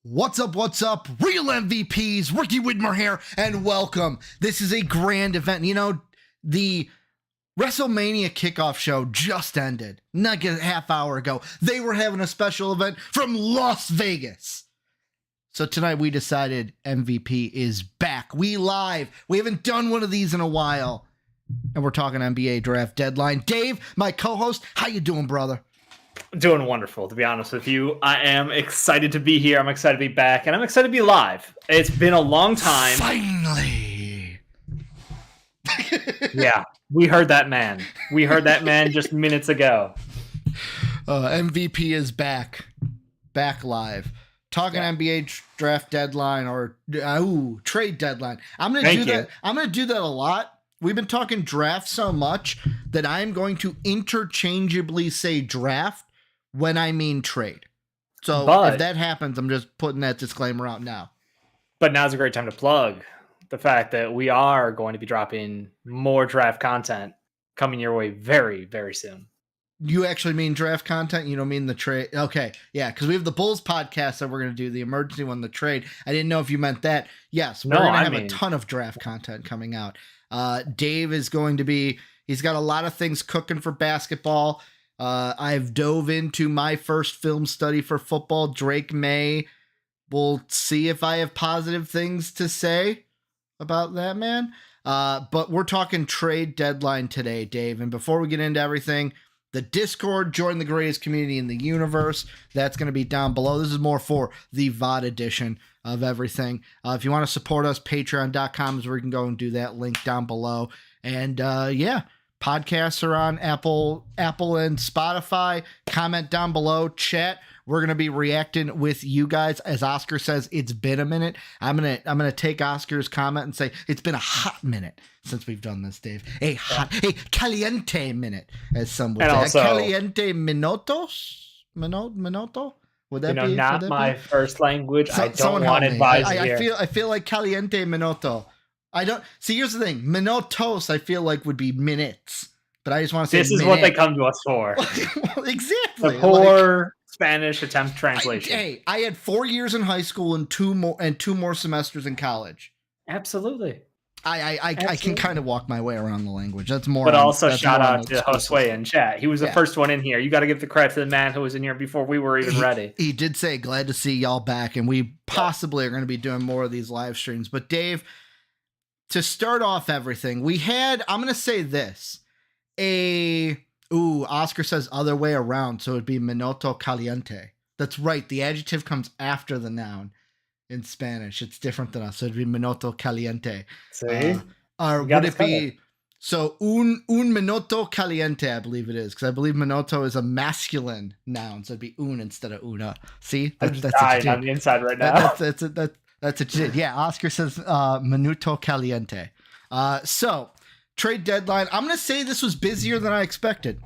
What's up, real MVPs, Ricky Widmer here, and welcome. This is a grand event. You know, the WrestleMania kickoff show just ended, like a half hour ago. They were having a special event from Las Vegas. So tonight we decided MVP is back. We haven't done one of these in a while. And we're talking NBA draft deadline. Dave, my co-host, how you doing, brother? Doing wonderful, to be honest with you. I am excited to be here. I'm excited to be back, and I'm excited to be live. It's been a long time. Finally. Yeah, we heard that man. We heard that man just minutes ago. MVP is back live. Talking NBA draft deadline or trade deadline. I'm gonna do that. I'm gonna do that a lot. We've been talking draft so much that I'm going to interchangeably say draft when I mean trade. So if that happens, I'm just putting that disclaimer out now. But now's a great time to plug the fact that we are going to be dropping more draft content coming your way very, very soon. You actually mean draft content? You don't mean the trade? Okay, yeah, because we have the Bulls podcast that we're going to do, the emergency one, the trade. I didn't know if you meant that. Yes, we're going to have a ton of draft content coming out. Dave is going to be, he's got a lot of things cooking for basketball. I've dove into my first film study for football, Drake May. We'll see if I have positive things to say about that, man. But we're talking trade deadline today, Dave. And before we get into everything, the Discord, join the greatest community in the universe. That's going to be down below. This is more for the VOD edition of everything. If you want to support us, patreon.com is where you can go and do that. Link down below. And podcasts are on Apple and Spotify. Comment down below. Chat. We're going to be reacting with you guys. As Oscar says, it's been a minute. I'm going to take Oscar's comment and say it's been a hot minute since we've done this, Dave. A caliente minute, as some would say. Also, caliente minutos? Minuto? Would that be? Not my first language. I don't want to advise here. I feel like caliente minuto. I don't see. Here's the thing. Minutos, I feel like would be minutes, but I just want to say this is what they come to us for. Well, exactly. The poor Spanish attempt translation. I had 4 years in high school and two more semesters in college. Absolutely. I can kind of walk my way around the language. That's more. But also shout out to Josue in chat. He was the first one in here. You got to give the credit to the man who was in here before we were even ready. He did say, glad to see y'all back. And we possibly are going to be doing more of these live streams. But Dave, to start off everything, we had, I'm going to say this, Oscar says other way around. So it'd be minuto caliente. That's right. The adjective comes after the noun. In Spanish, it's different than us. So it'd be minuto caliente. See? Or would it be so un minuto caliente? I believe it is, because I believe minuto is a masculine noun, so it'd be un instead of una. See, that's dying on the inside right now. That's what you did. Yeah, Oscar says minuto caliente. So trade deadline. I'm gonna say this was busier than I expected.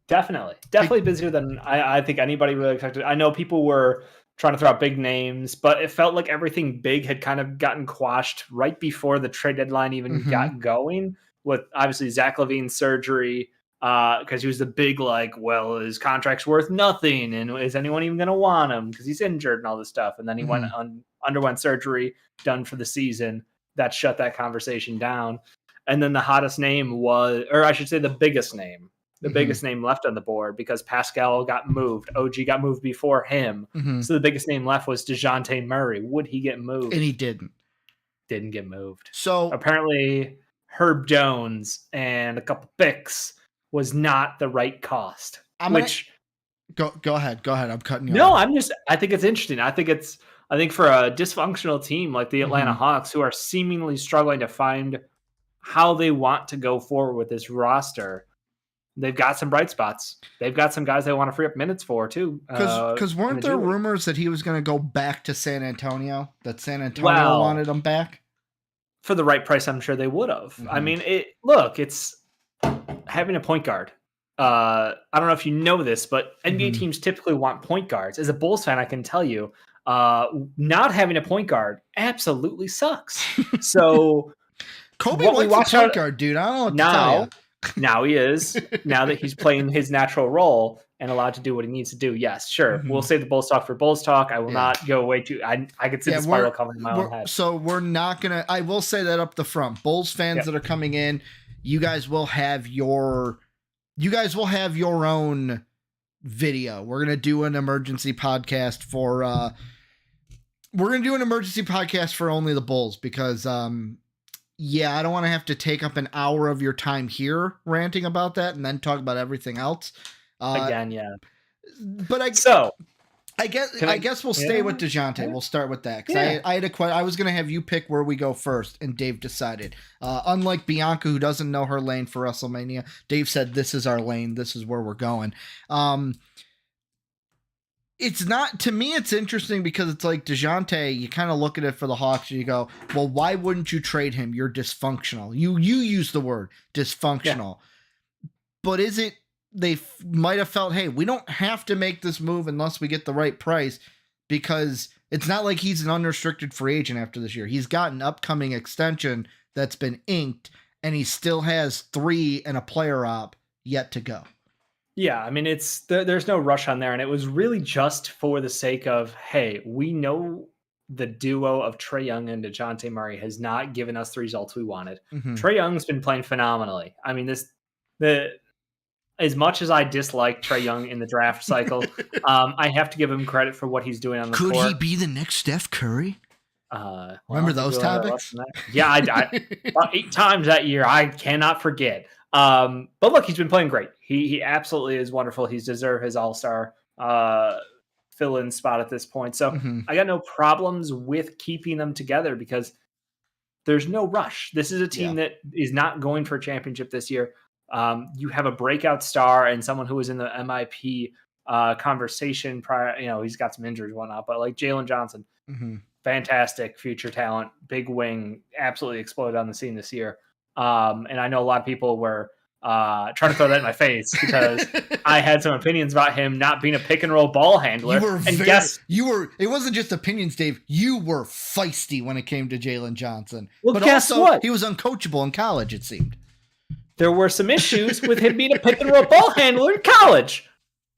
Definitely busier than I think anybody really expected. I know people were trying to throw out big names, but it felt like everything big had kind of gotten quashed right before the trade deadline even got going, with obviously Zach LaVine's surgery, because he was the big, his contract's worth nothing, and is anyone even going to want him because he's injured and all this stuff. And then he underwent surgery, done for the season. That shut that conversation down. And then the hottest name was, or I should say the biggest name. The biggest name left on the board, because Pascal got moved. OG got moved before him. So the biggest name left was DeJounte Murray. Would he get moved? And he didn't. Didn't get moved. So apparently Herb Jones and a couple picks was not the right cost. Go ahead. I'm cutting you off. No, I think it's interesting. I think for a dysfunctional team like the Atlanta Hawks, who are seemingly struggling to find how they want to go forward with this roster, they've got some bright spots. They've got some guys they want to free up minutes for, too. Because weren't there rumors that he was going to go back to San Antonio? That San Antonio wanted him back? For the right price, I'm sure they would have. I mean, it's having a point guard. I don't know if you know this, but NBA teams typically want point guards. As a Bulls fan, I can tell you, not having a point guard absolutely sucks. So Kobe likes a point guard, dude. I don't know what to tell you. Now he is. Now that he's playing his natural role, and allowed to do what he needs to do, yes, sure. We'll save the Bulls talk for Bulls talk. I will not go way too. I could see the spiral coming in my own head. So we're not gonna. I will say that up the front, Bulls fans that are coming in, you guys will have your own video. We're gonna do an emergency podcast for. We're gonna do an emergency podcast for only the Bulls because I don't want to have to take up an hour of your time here ranting about that and then talk about everything else. Again, yeah. But I guess we'll stay with DeJounte. Yeah. We'll start with that because I had a question. I was going to have you pick where we go first, and Dave decided. Unlike Bianca, who doesn't know her lane for WrestleMania, Dave said, "This is our lane. This is where we're going." It's not, to me, it's interesting because it's like DeJounte, you kind of look at it for the Hawks and you go, well, why wouldn't you trade him? You're dysfunctional. You use the word dysfunctional. Yeah. But is it, they might have felt, hey, we don't have to make this move unless we get the right price, because it's not like he's an unrestricted free agent after this year. He's got an upcoming extension that's been inked, and he still has 3 and a player op yet to go. Yeah, I mean, there's no rush on there, and it was really just for the sake of, hey, we know the duo of Trae Young and DeJounte Murray has not given us the results we wanted. Trae Young's been playing phenomenally. I mean, as much as I dislike Trae Young in the draft cycle, I have to give him credit for what he's doing on the court. Could he be the next Steph Curry? Remember those topics? Yeah, about 8 times that year. I cannot forget. But look, he's been playing great. He absolutely is wonderful. He's deserved his all-star fill-in spot at this point. So I got no problems with keeping them together because there's no rush. This is a team that is not going for a championship this year. You have a breakout star and someone who was in the MIP conversation prior. You know, he's got some injuries and whatnot, but like Jalen Johnson, fantastic future talent, big wing, absolutely exploded on the scene this year. And I know a lot of people were trying to throw that in my face because I had some opinions about him not being a pick and roll ball handler. It wasn't just opinions, Dave. You were feisty when it came to Jalen Johnson. Well, but guess also, what? He was uncoachable in college, it seemed. There were some issues with him being a pick and roll ball handler in college.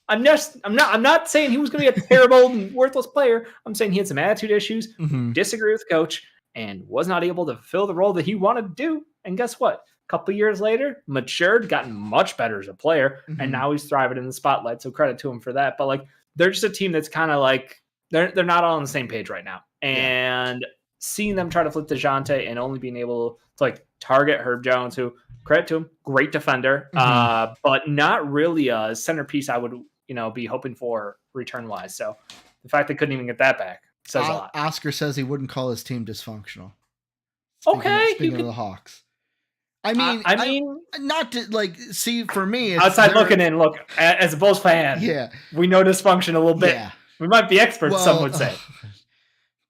I'm not saying he was going to be a terrible and worthless player. I'm saying he had some attitude issues, disagree with the coach, and was not able to fill the role that he wanted to do. And guess what? A couple years later, matured, gotten much better as a player, and now he's thriving in the spotlight. So credit to him for that. But like, they're just a team that's kind of like they're not all on the same page right now. And seeing them try to flip DeJounte and only being able to like target Herb Jones, who, credit to him, great defender, but not really a centerpiece I would be hoping for return wise. So the fact they couldn't even get that back says a lot. Oscar says he wouldn't call his team dysfunctional. Speaking of the Hawks. I mean, not to like see for me. It's outside looking in, look as a Bulls fan. Yeah, we know dysfunction a little bit. Yeah. We might be experts. Well, some would say.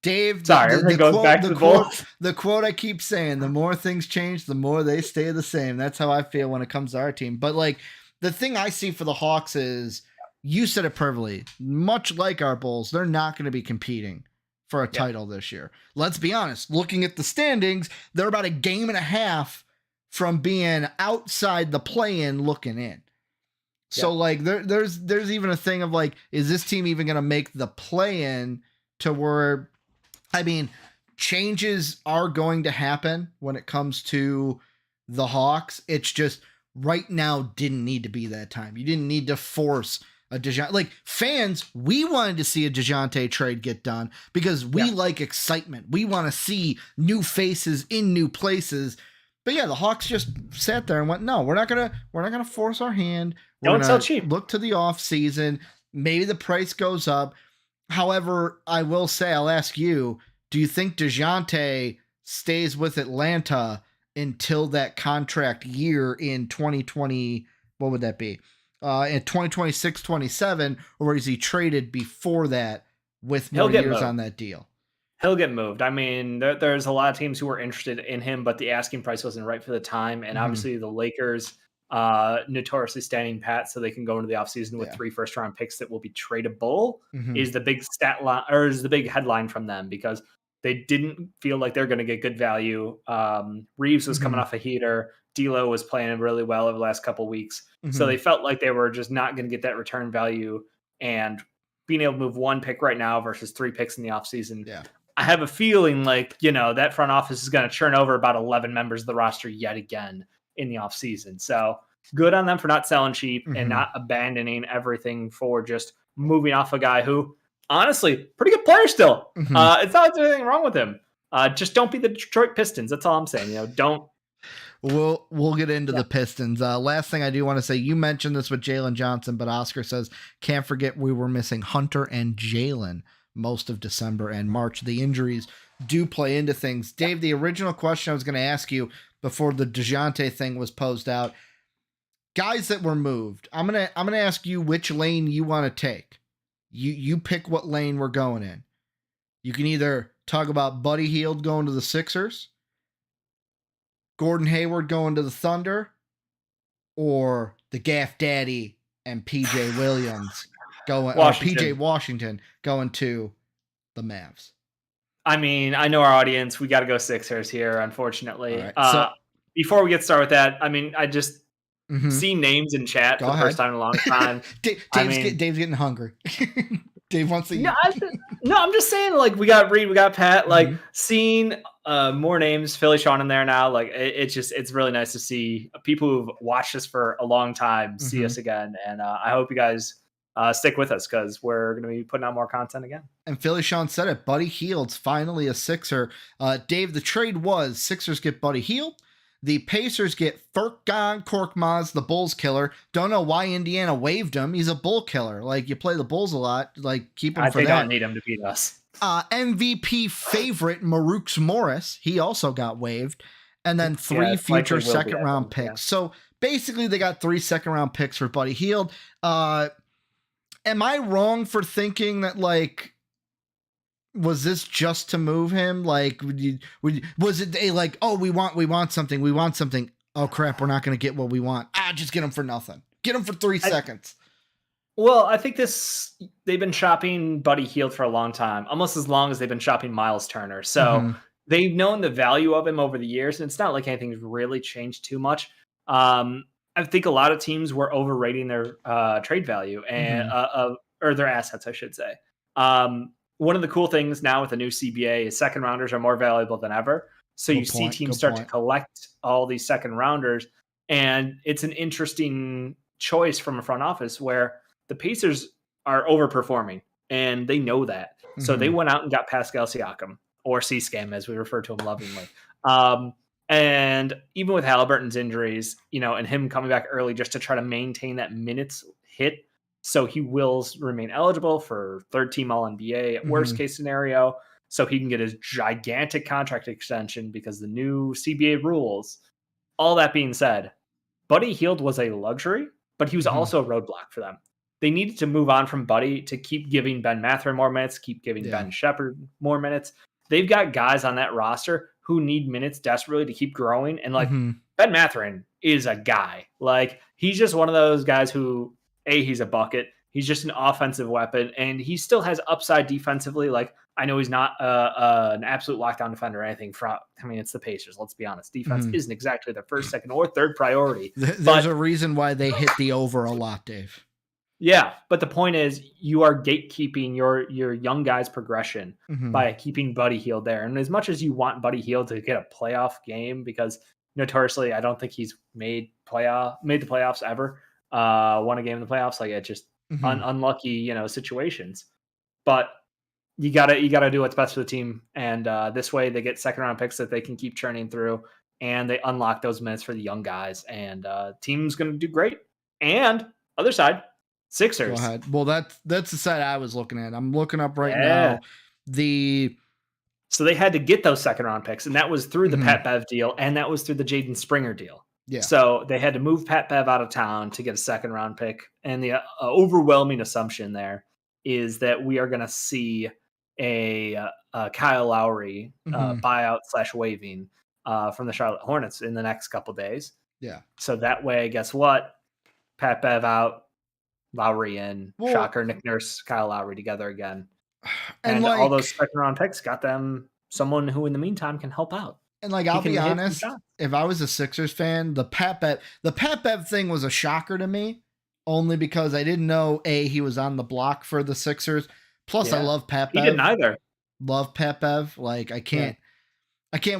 Dave, sorry, the quote I keep saying: the more things change, the more they stay the same. That's how I feel when it comes to our team. But like the thing I see for the Hawks is, you said it perfectly. Much like our Bulls, they're not going to be competing for a title this year. Let's be honest. Looking at the standings, they're about a game and a half from being outside the play-in looking in. So like there's even a thing of like, is this team even going to make the play-in to where, I mean, changes are going to happen when it comes to the Hawks. It's just right now didn't need to be that time. You didn't need to force a DeJounte. Like fans, we wanted to see a DeJounte trade get done because we like excitement. We want to see new faces in new places. But yeah, the Hawks just sat there and went, no, we're not gonna force our hand. Don't sell cheap. Look to the off season. Maybe the price goes up. However, I will say, I'll ask you, do you think DeJounte stays with Atlanta until that contract year in 2020? What would that be? In 2026, 27, or is he traded before that with more years on that deal? He'll get moved. I mean, there's a lot of teams who were interested in him, but the asking price wasn't right for the time. And obviously the Lakers notoriously standing pat so they can go into the offseason with 3 first-round picks that will be tradable is the big stat line, or is the big headline from them, because They didn't feel like they're going to get good value. Reeves was coming off a heater. D'Lo was playing really well over the last couple of weeks. So they felt like they were just not going to get that return value. And being able to move 1 pick right now versus 3 picks in the offseason, I have a feeling like, that front office is going to churn over about 11 members of the roster yet again in the offseason. So good on them for not selling cheap and not abandoning everything for just moving off a guy who, honestly, pretty good player still. It's not like there's anything wrong with him. Just don't be the Detroit Pistons. That's all I'm saying. Don't. We'll get into the Pistons. Last thing I do want to say, you mentioned this with Jalen Johnson, but Oscar says, can't forget we were missing Hunter and Jalen most of December and March. The injuries do play into things. Dave, the original question I was going to ask you before the DeJounte thing was posed out, guys that were moved, I'm gonna ask you which lane you want to take. You pick what lane we're going in. You can either talk about Buddy Hield going to the Sixers, Gordon Hayward going to the Thunder, or the Gaff Daddy and PJ Williams going, or PJ Washington going to the Mavs. I mean, I know our audience. We got to go Sixers here, unfortunately. Right. So before we get started with that, I mean, I just see names in chat for the first time in a long time. Dave's getting hungry. Dave wants to eat. No, I'm just saying, like, we got Reed, we got Pat, like, seeing more names, Philly Sean in there now, like, it's really nice to see people who've watched us for a long time see us again, and I hope you guys stick with us, because we're going to be putting out more content again. And Philly Sean said it, Buddy Hield's finally a Sixer. Dave, the trade was Sixers get Buddy Hield, the Pacers get Furkan Korkmaz, the Bulls killer. Don't know why Indiana waived him. He's a Bull killer. Like, you play the Bulls a lot. Like, keep him for that. They don't need him to beat us. MVP favorite Marukes Morris. He also got waived. And then 3 future second-round picks. Yeah. So, basically, they got 3 second-round picks for Buddy Hield. Am I wrong for thinking that, like, was this just to move him? Like, was it like, oh, we want something. Oh crap, we're not going to get what we want. Just get him for nothing. Get him for 3 seconds. Well, I think they've been shopping Buddy Hield for a long time, almost as long as they've been shopping Miles Turner. So they've known the value of him over the years, and it's not like anything's really changed too much. I think a lot of teams were overrating their trade value and or their assets, I should say. One of the cool things now with the new CBA is second rounders are more valuable than ever. So you see teams start to collect all these second rounders, and it's an interesting choice from a front office where the Pacers are overperforming, and they know that. So they went out and got Pascal Siakam, or C-Scam as we refer to him lovingly. And even with Halliburton's injuries, and him coming back early just to try to maintain that minutes hit, so he will remain eligible for third-team All-NBA at worst-case scenario, so he can get his gigantic contract extension because the new CBA rules. All that being said, Buddy Hield was a luxury, but he was also a roadblock for them. They needed to move on from Buddy to keep giving Ben Mathurin more minutes, keep giving Ben Shepherd more minutes. They've got guys on that roster who need minutes desperately to keep growing, and like Ben Mathurin is a guy. Like, he's just one of those guys who, he's a bucket. He's just an offensive weapon, and he still has upside defensively. Like, I know he's not an absolute lockdown defender or anything. It's the Pacers. Let's be honest. Defense isn't exactly their first, second, or third priority. There's a reason why they hit the over a lot, Dave. Yeah, but the point is, you are gatekeeping your young guys' progression by keeping Buddy Hield there. And as much as you want Buddy Hield to get a playoff game, because notoriously, I don't think he's made the playoffs ever. Won a game in the playoffs, like, it just unlucky, situations. But you gotta do what's best for the team, and this way they get second round picks that they can keep churning through, and they unlock those minutes for the young guys, and team's gonna do great. And other side, Sixers. Go ahead. Well, that's the side I was looking at. I'm looking up right now. So they had to get those second round picks, and that was through the Pat Bev deal, and that was through the Jaden Springer deal. Yeah. So they had to move Pat Bev out of town to get a second round pick. And the overwhelming assumption there is that we are going to see a Kyle Lowry buyout / waiving from the Charlotte Hornets in the next couple days. Yeah. So that way, guess what? Pat Bev out, Lowry in, shocker, Nick Nurse, Kyle Lowry together again. And all those second round picks got them someone who in the meantime can help out. And like, I'll be honest, if I was a Sixers fan, the Pat Bev thing was a shocker to me, only because I didn't know he was on the block for the Sixers. Plus, I love Pat Bev. He didn't either. Love Pat Bev. Like, I can't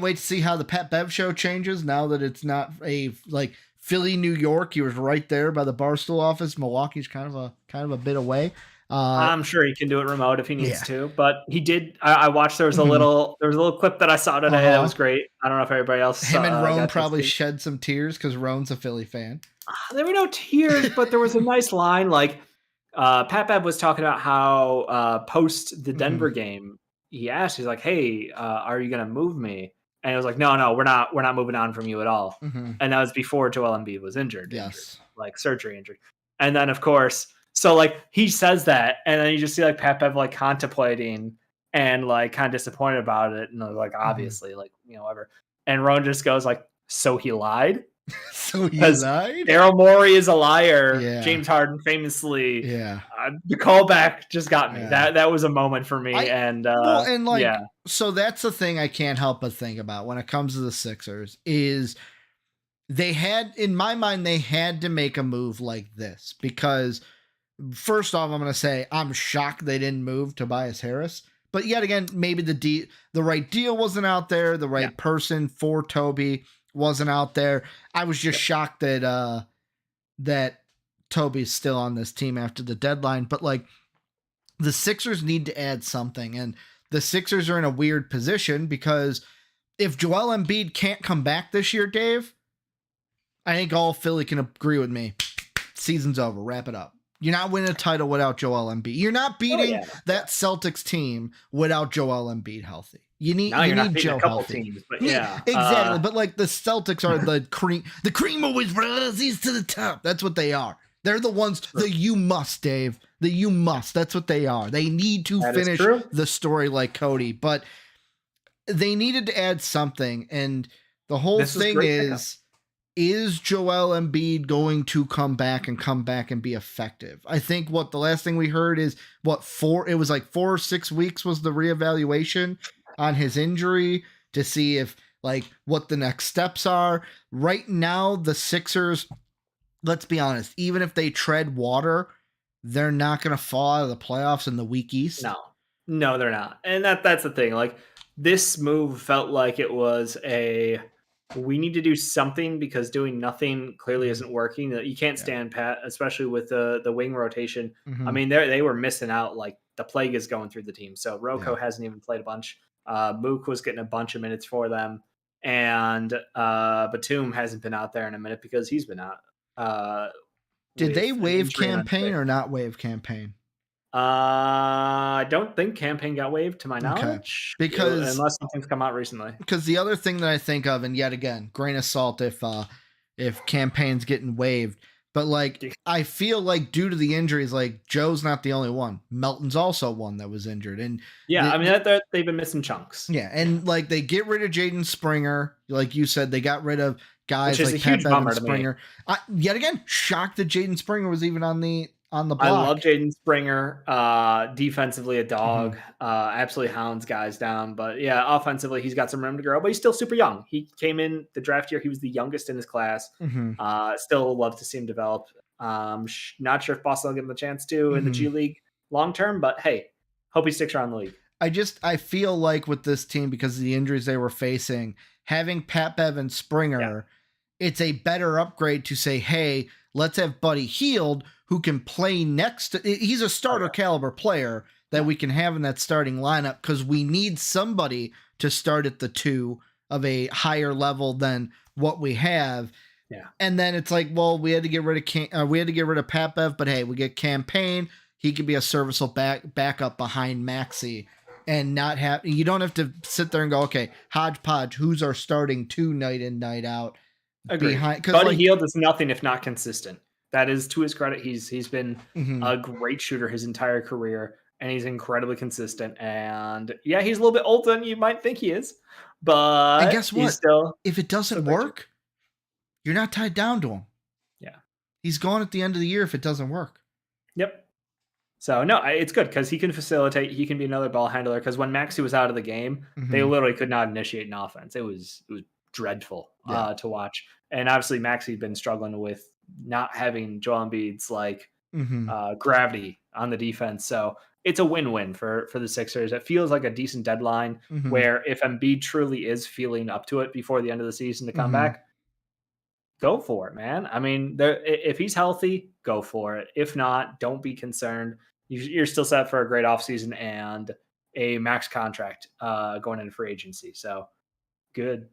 wait to see how the Pat Bev show changes now that it's not a like Philly, New York. He was right there by the Barstool office. Milwaukee's kind of a bit away. I'm sure he can do it remote if he needs to, but he did. I watched. There was a little clip that I saw today that was great. I don't know if everybody else. Him and Roan probably shed some tears because Roan's a Philly fan. There were no tears, but there was a nice line. Like Pat Bev was talking about how post the Denver game, he asked, he's like, "Hey, are you gonna move me?" And it was like, "No, we're not moving on from you at all." And that was before Joel Embiid was injured. Yes, like surgery injured. And then of course. So like he says that, and then you just see like Pat Bev like contemplating and like kind of disappointed about it, and like obviously like whatever. And Roan just goes like, "So he lied." So he lied. Daryl Morey is a liar. Yeah. James Harden famously. Yeah. The callback just got me. Yeah. That was a moment for me. So that's the thing I can't help but think about when it comes to the Sixers is they had, in my mind, they had to make a move like this because. First off, I'm going to say I'm shocked they didn't move Tobias Harris. But yet again, maybe the right deal wasn't out there. The right person for Toby wasn't out there. I was just shocked that that Toby's still on this team after the deadline. But like the Sixers need to add something. And the Sixers are in a weird position because if Joel Embiid can't come back this year, Dave, I think all Philly can agree with me. Season's over. Wrap it up. You're not winning a title without Joel Embiid. You're not beating that Celtics team without Joel Embiid healthy. You need Joe healthy. Teams, but yeah, exactly. But like the Celtics are the cream. The cream always rises to the top. That's what they are. They're the ones that you must, Dave. That you must. That's what they are. They need to finish the story like Cody, but they needed to add something. And the whole thing is Joel Embiid going to come back and be effective? I think the last thing we heard is 4 or 6 weeks was the reevaluation on his injury to see if like what the next steps are. Right now, the Sixers, let's be honest, even if they tread water, they're not going to fall out of the playoffs in the weak East. No, they're not. And that's the thing. Like this move felt like it was we need to do something because doing nothing clearly isn't working. You can't stand pat, especially with the wing rotation. I mean, they were missing out. Like the plague is going through the team. So Rocco hasn't even played a bunch. Mook was getting a bunch of minutes for them, and Batum hasn't been out there in a minute because he's been out. Did they waive Campaign or not waive Campaign? I don't think Campaign got waived to my knowledge, because unless something's come out recently. Because the other thing that I think of, and yet again, grain of salt if Campaign's getting waived, but like I feel like due to the injuries, like Joe's not the only one. Melton's also one that was injured, and they've been missing chunks. Yeah, and like they get rid of Jaden Springer, like you said, they got rid of guys like Pat Bev Springer. Yet again, shocked that Jaden Springer was even on the block. I love Jaden Springer. Defensively, a dog. Absolutely hounds guys down. But yeah, offensively, he's got some room to grow. But he's still super young. He came in the draft year. He was the youngest in his class. Still love to see him develop. Not sure if Boston will give him a chance to in the G League long term. But hey, hope he sticks around the league. I feel like with this team, because of the injuries they were facing, having Pat Bev and Springer, it's a better upgrade to say, hey, let's have Buddy Hield, who can play next to, he's a starter caliber player that we can have in that starting lineup, because we need somebody to start at the 2 of a higher level than what we have. Yeah. And then it's like, well, we had to get rid of Pat Bev, but hey, we get Campaign. He could be a serviceable backup behind Maxey, and not have, you don't have to sit there and go, okay, hodgepodge, who's our starting 2 night in, night out. Agreed. Buddy Hield is nothing if not consistent. That is to his credit. He's been a great shooter his entire career, and he's incredibly consistent. And yeah, he's a little bit older than you might think he is, but and guess what? If it doesn't work, you're not tied down to him. Yeah, he's gone at the end of the year if it doesn't work. Yep. So no, it's good because he can facilitate. He can be another ball handler. Because when Maxey was out of the game, they Mm-hmm. literally could not initiate an offense. It was dreadful Yeah. to watch. And obviously, Maxey's been struggling with not having Joel Embiid's like Mm-hmm. gravity on the defense. So it's a win-win for the Sixers. It feels like a decent deadline Mm-hmm. where if Embiid truly is feeling up to it before the end of the season to come Mm-hmm. back, go for it, man. I mean, if he's healthy, go for it. If not, don't be concerned. You're still set for a great offseason and a max contract going into free agency. So good.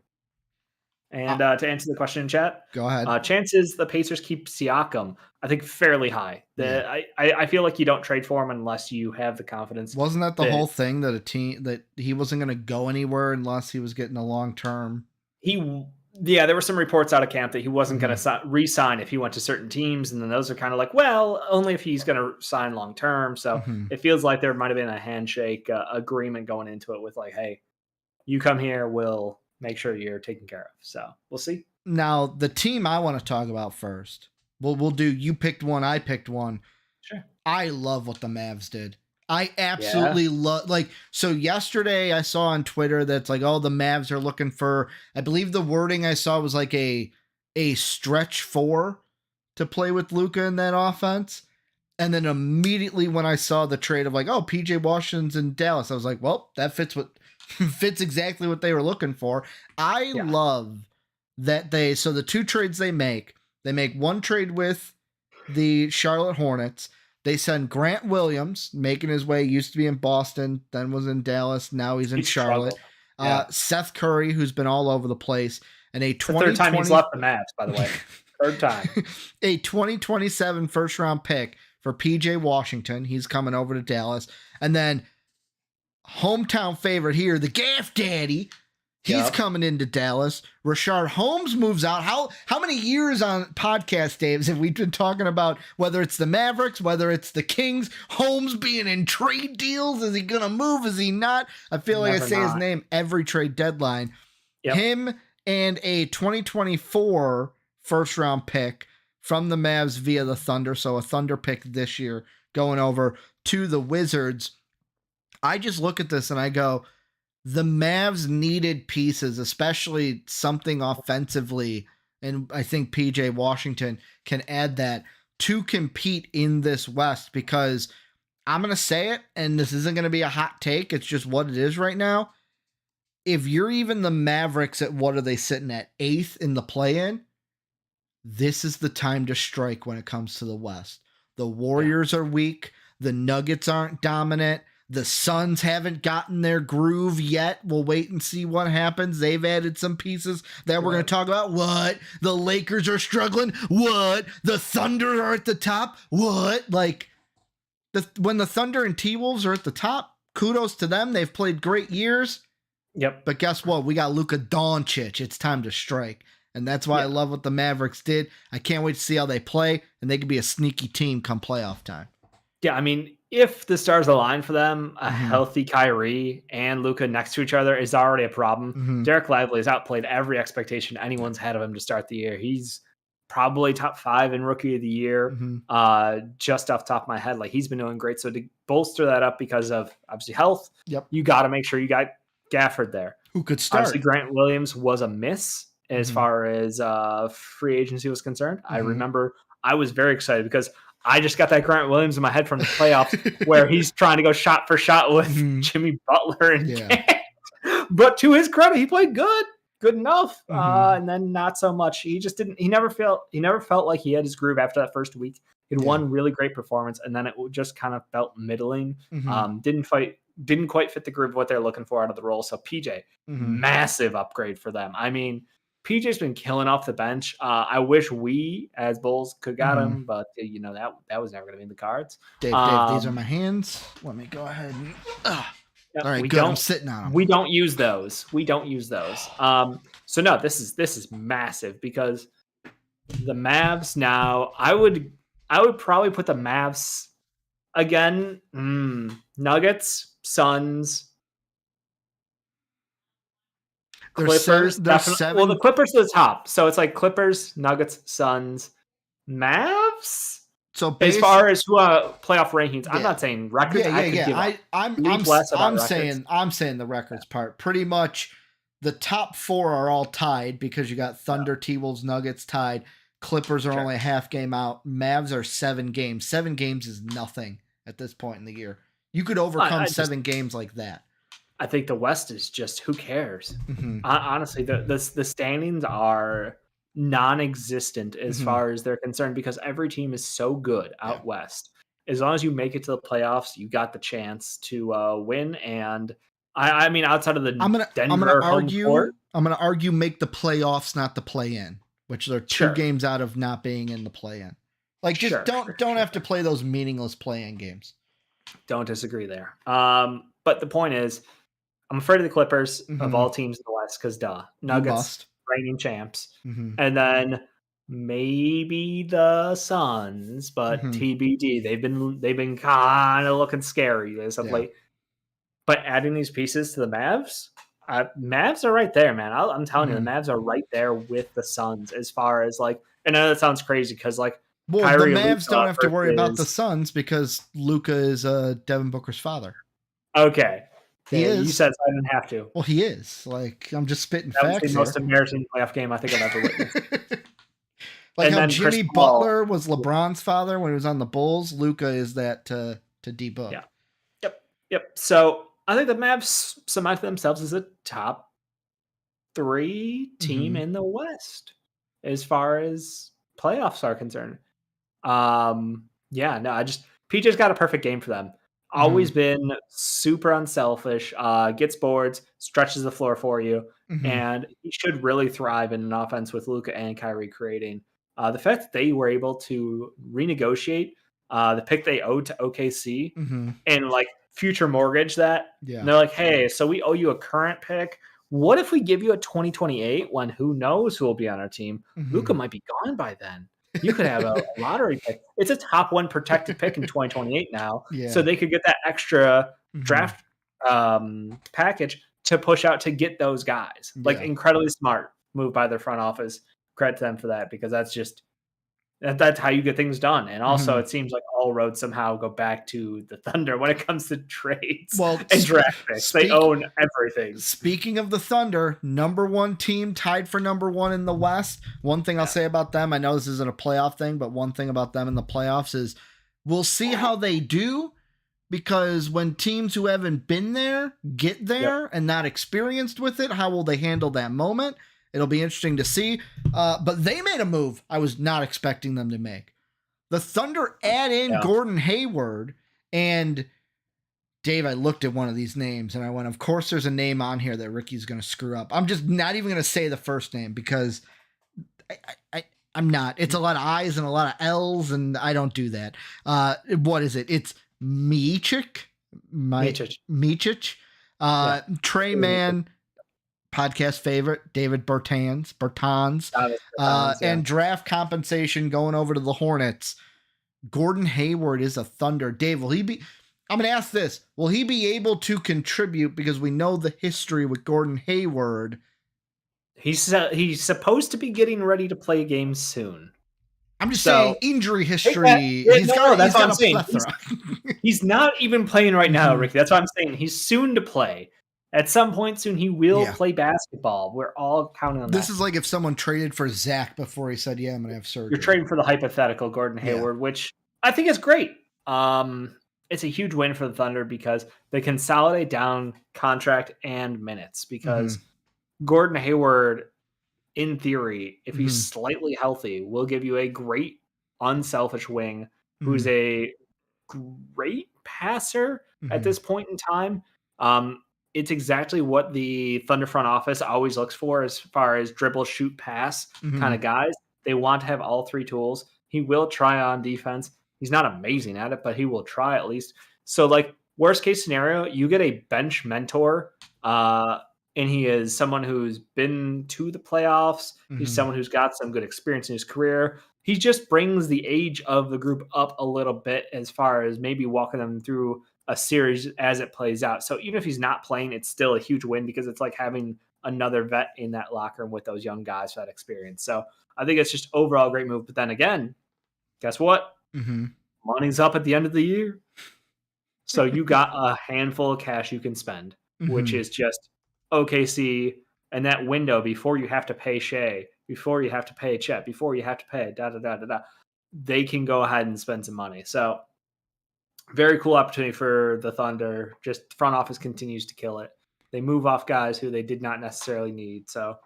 And to answer the question in chat, Go ahead. chances the Pacers keep Siakam, I think fairly high. I feel like you don't trade for him unless you have the confidence. Wasn't that the whole thing that a team that he wasn't going to go anywhere unless he was getting a long term? There were some reports out of camp that he wasn't going to re-sign if he went to certain teams, and then those are kind of like, well, only if he's going to sign long term. So it feels like there might have been a handshake agreement going into it with like, hey, you come here, we'll make sure you're taken care of. So we'll see. Now, the team I want to talk about first. We'll do you picked one, I picked one. Sure. I love what the Mavs did. I absolutely love, like, so yesterday I saw on Twitter that's like, oh, the Mavs are looking for, I believe the wording I saw was like a stretch 4 to play with Luka in that offense. And then immediately when I saw the trade of like, oh, PJ Washington's in Dallas, I was like, well, that fits exactly what they were looking for. I love that so the 2 trades they make one trade with the Charlotte Hornets. They send Grant Williams, making his way, used to be in Boston, then was in Dallas, now he's in Charlotte. Seth Curry, who's been all over the place, and third time he's left the Mavs, by the way. Third time. A 2027 first-round pick for PJ Washington. He's coming over to Dallas. And then hometown favorite here, the Gaff Daddy. He's coming into Dallas. Rashard Holmes moves out. How many years on podcast, Daves, have we been talking about whether it's the Mavericks, whether it's the Kings, Holmes being in trade deals? Is he going to move? Is he not? I feel like I say his name every trade deadline. Him and a 2024 first-round pick from the Mavs via the Thunder, so a Thunder pick this year going over to the Wizards. I just look at this and I go, the Mavs needed pieces, especially something offensively, and I think PJ Washington can add that to compete in this West, because I'm going to say it, and this isn't going to be a hot take, it's just what it is right now. If you're even the Mavericks at what are they sitting at, 8th in the play-in, this is the time to strike when it comes to the West. The Warriors are weak, the Nuggets aren't dominant, the Suns haven't gotten their groove yet. We'll wait and see what happens. They've added some pieces that we're going to talk about. What? The Lakers are struggling? What? The Thunder are at the top? What? Like, when the Thunder and T-Wolves are at the top, kudos to them. They've played great years. Yep. But guess what? We got Luka Doncic. It's time to strike. And that's why I love what the Mavericks did. I can't wait to see how they play, and they could be a sneaky team come playoff time. Yeah, I mean, if the stars align for them, a healthy Kyrie and Luka next to each other is already a problem. Derek Lively has outplayed every expectation anyone's had of him to start the year. He's probably top 5 in Rookie of the Year, just off the top of my head. Like, he's been doing great. So to bolster that up because of, obviously, health, you got to make sure you got Gafford there. Who could start? Obviously, Grant Williams was a miss as far as free agency was concerned. I remember I was very excited because I just got that Grant Williams in my head from the playoffs where he's trying to go shot for shot with Jimmy Butler. And but to his credit, he played good enough. And then not so much. He just didn't, he never felt like he had his groove after that first week. He had one really great performance, and then it just kind of felt middling. Didn't quite fit the groove of what they're looking for out of the role. So PJ, massive upgrade for them. I mean, PJ's been killing off the bench. I wish we as Bulls could got him, but that was never going to be in the cards. Dave, these are my hands. Let me go ahead and. All right, good. I'm sitting on them. We don't use those. So no, this is massive because the Mavs now. I would probably put the Mavs again. Nuggets, Suns. Clippers, well, the Clippers are the top, so it's like Clippers, Nuggets, Suns, Mavs. So as far as playoff rankings, I'm not saying records. I'm saying the records part. Pretty much the top 4 are all tied because you got Thunder, T-Wolves, Nuggets tied. Clippers are only a half game out. Mavs are 7 games. 7 games is nothing at this point in the year. You could overcome 7 games like that. I think the West is just, who cares? Mm-hmm. Honestly, the standings are non-existent as far as they're concerned because every team is so good out West. As long as you make it to the playoffs, you got the chance to win. And I mean, outside of the I'm gonna argue make the playoffs, not the play-in, which are 2 games out of not being in the play-in. Like, just don't have to play those meaningless play-in games. Don't disagree there. But the point is, I'm afraid of the Clippers of all teams in the West because Nuggets, reigning champs, and then maybe the Suns, but TBD. They've been kind of looking scary as of late. But adding these pieces to the Mavs, Mavs are right there, man. I'm telling you, the Mavs are right there with the Suns as far as like. I know that sounds crazy because like. Well, Kyrie the Mavs don't have to worry about the Suns because Luka is Devin Booker's father. Okay. He is. You said I didn't have to. Well, he is. Like, I'm just spitting that facts. Was the most embarrassing playoff game I think I've ever witnessed. Like and how Jimmy Butler was LeBron's father when he was on the Bulls. Luka is that to D-Book. Yeah. Yep. So I think the Mavs cement themselves as a top 3 team in the West as far as playoffs are concerned. PJ's got a perfect game for them. Always been super unselfish, gets boards, stretches the floor for you, and he should really thrive in an offense with Luka and Kyrie creating. The fact that they were able to renegotiate the pick they owed to OKC and like future mortgage that, and they're like, hey, so we owe you a current pick. What if we give you a 2028 when who knows who will be on our team? Luka might be gone by then. You could have a lottery pick. It's a top 1 protected pick in 2028 now. So they could get that extra draft package to push out to get those guys. Like incredibly smart move by their front office. Credit to them for that because that's how you get things done. And also it seems like all roads somehow go back to the Thunder when it comes to trades and draft picks. They own everything. Speaking of the Thunder, number 1 team tied for number 1 in the West. One thing I'll say about them, I know this isn't a playoff thing, but one thing about them in the playoffs is we'll see how they do because when teams who haven't been there get there and not experienced with it, how will they handle that moment? It'll be interesting to see. But they made a move I was not expecting them to make. The Thunder add in Gordon Hayward. And Dave, I looked at one of these names and I went, of course there's a name on here that Ricky's going to screw up. I'm just not even going to say the first name because I'm not. It's a lot of I's and a lot of L's and I don't do that. What is it? It's Micic. Trey Mann. Podcast favorite, David Bertans, and draft compensation going over to the Hornets. Gordon Hayward is a Thunder. Dave, will he be? I'm going to ask this. Will he be able to contribute because we know the history with Gordon Hayward? He's supposed to be getting ready to play games soon. I'm just saying injury history. He's got a plethora. He's not even playing right now, Ricky. That's what I'm saying. He's soon to play. At some point soon, he will play basketball. We're all counting on that. This is like if someone traded for Zach before he said, I'm going to have surgery. You're trading for the hypothetical Gordon Hayward, which I think is great. It's a huge win for the Thunder because they consolidate down contract and minutes because Gordon Hayward, in theory, if he's slightly healthy, will give you a great unselfish wing who's a great passer at this point in time. It's exactly what the Thunder front office always looks for as far as dribble, shoot, pass kind of guys. They want to have all 3 tools. He will try on defense. He's not amazing at it, but he will try at least. So, like, worst case scenario, you get a bench mentor, and he is someone who's been to the playoffs. He's someone who's got some good experience in his career. He just brings the age of the group up a little bit as far as maybe walking them through a series as it plays out. So even if he's not playing, it's still a huge win because it's like having another vet in that locker room with those young guys for that experience. So I think it's just overall a great move. But then again, guess what? Mm-hmm. Money's up at the end of the year. So you got a handful of cash you can spend, which is just OKC and that window before you have to pay Shea, before you have to pay Chet, before you have to pay they can go ahead and spend some money. So very cool opportunity for the Thunder. Just front office continues to kill it. They move off guys who they did not necessarily need. So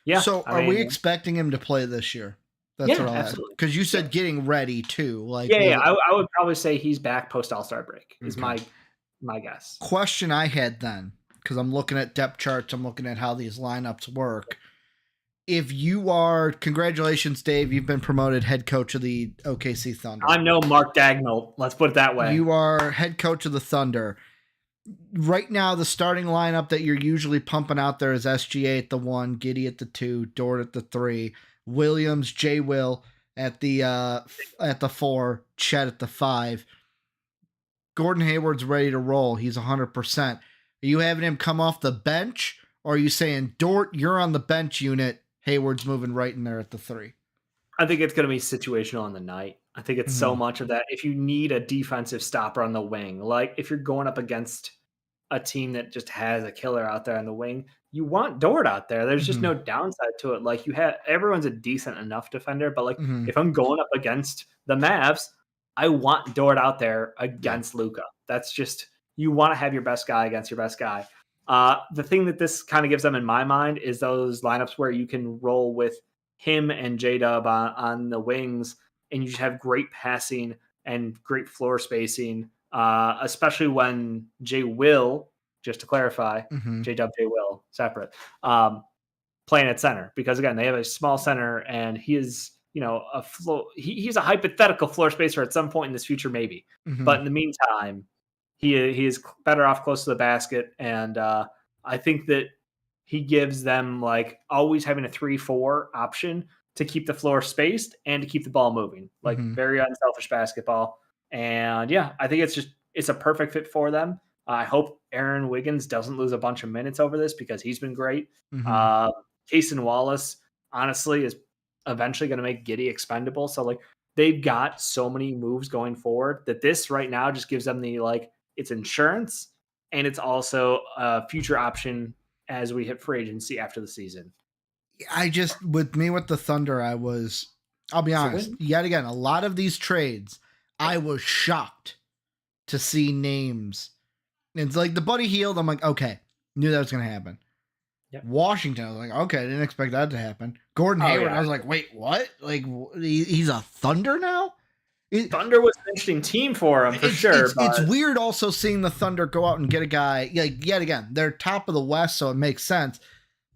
yeah. So are we expecting him to play this year? That's what I'll absolutely. Because you said getting ready too. Like I would probably say he's back post All-Star break. Is my guess. Question I had then, because I'm looking at depth charts, I'm looking at how these lineups work. If you are, congratulations, Dave, you've been promoted head coach of the OKC Thunder. I'm no Mark Dagnall. Let's put it that way. You are head coach of the Thunder. Right now, the starting lineup that you're usually pumping out there is SGA at the 1, Giddey at the 2, Dort at the 3, Williams, J. Will at the 4, Chet at the 5. Gordon Hayward's ready to roll. He's 100%. Are you having him come off the bench, or are you saying, Dort, you're on the bench unit, Hayward's moving right in there at the 3? I think it's going to be situational on the night. I think it's so much of that. If you need a defensive stopper on the wing, like if you're going up against a team that just has a killer out there on the wing, you want Dort out there. There's just no downside to it. Like everyone's a decent enough defender, but like if I'm going up against the Mavs, I want Dort out there against Luka. That's just, you want to have your best guy against your best guy. The thing that this kind of gives them in my mind is those lineups where you can roll with him and J-Dub on the wings, and you just have great passing and great floor spacing, especially when J. Will, just to clarify, J-Dub, J. Will, separate, playing at center. Because, again, they have a small center, and he is, he's a hypothetical floor spacer at some point in this future, maybe. But in the meantime, he is better off close to the basket, and I think that he gives them like always having a 3-4 option to keep the floor spaced and to keep the ball moving, like very unselfish basketball. And yeah, I think it's a perfect fit for them. I hope Aaron Wiggins doesn't lose a bunch of minutes over this because he's been great. Cason Wallace, honestly, is eventually going to make Giddey expendable. So like they've got so many moves going forward that this right now just gives them the, like, it's insurance and it's also a future option as we hit free agency after the season. With the Thunder, I'll be honest, yet again, a lot of these trades, I was shocked to see names. It's like the Buddy Hield, I'm like, okay, knew that was going to happen. Yep. Washington, I was like, okay, I didn't expect that to happen. Gordon Hayward, I was like, wait, what? Like, he's a Thunder now? Thunder was an interesting team for him, for sure. It's weird also seeing the Thunder go out and get a guy, like, yet again, they're top of the West, so it makes sense.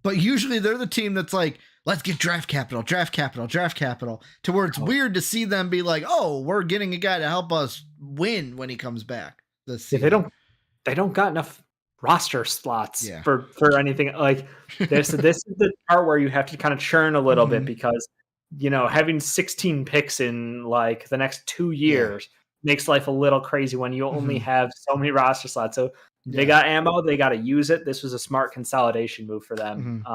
But usually they're the team that's like, let's get draft capital, to where it's weird to see them be like, oh, we're getting a guy to help us win when he comes back. They don't got enough roster slots for anything. Like this is the part where you have to kind of churn a little bit because, having 16 picks in like the next 2 years makes life a little crazy when you only have so many roster slots. So they got ammo, they got to use it. This was a smart consolidation move for them.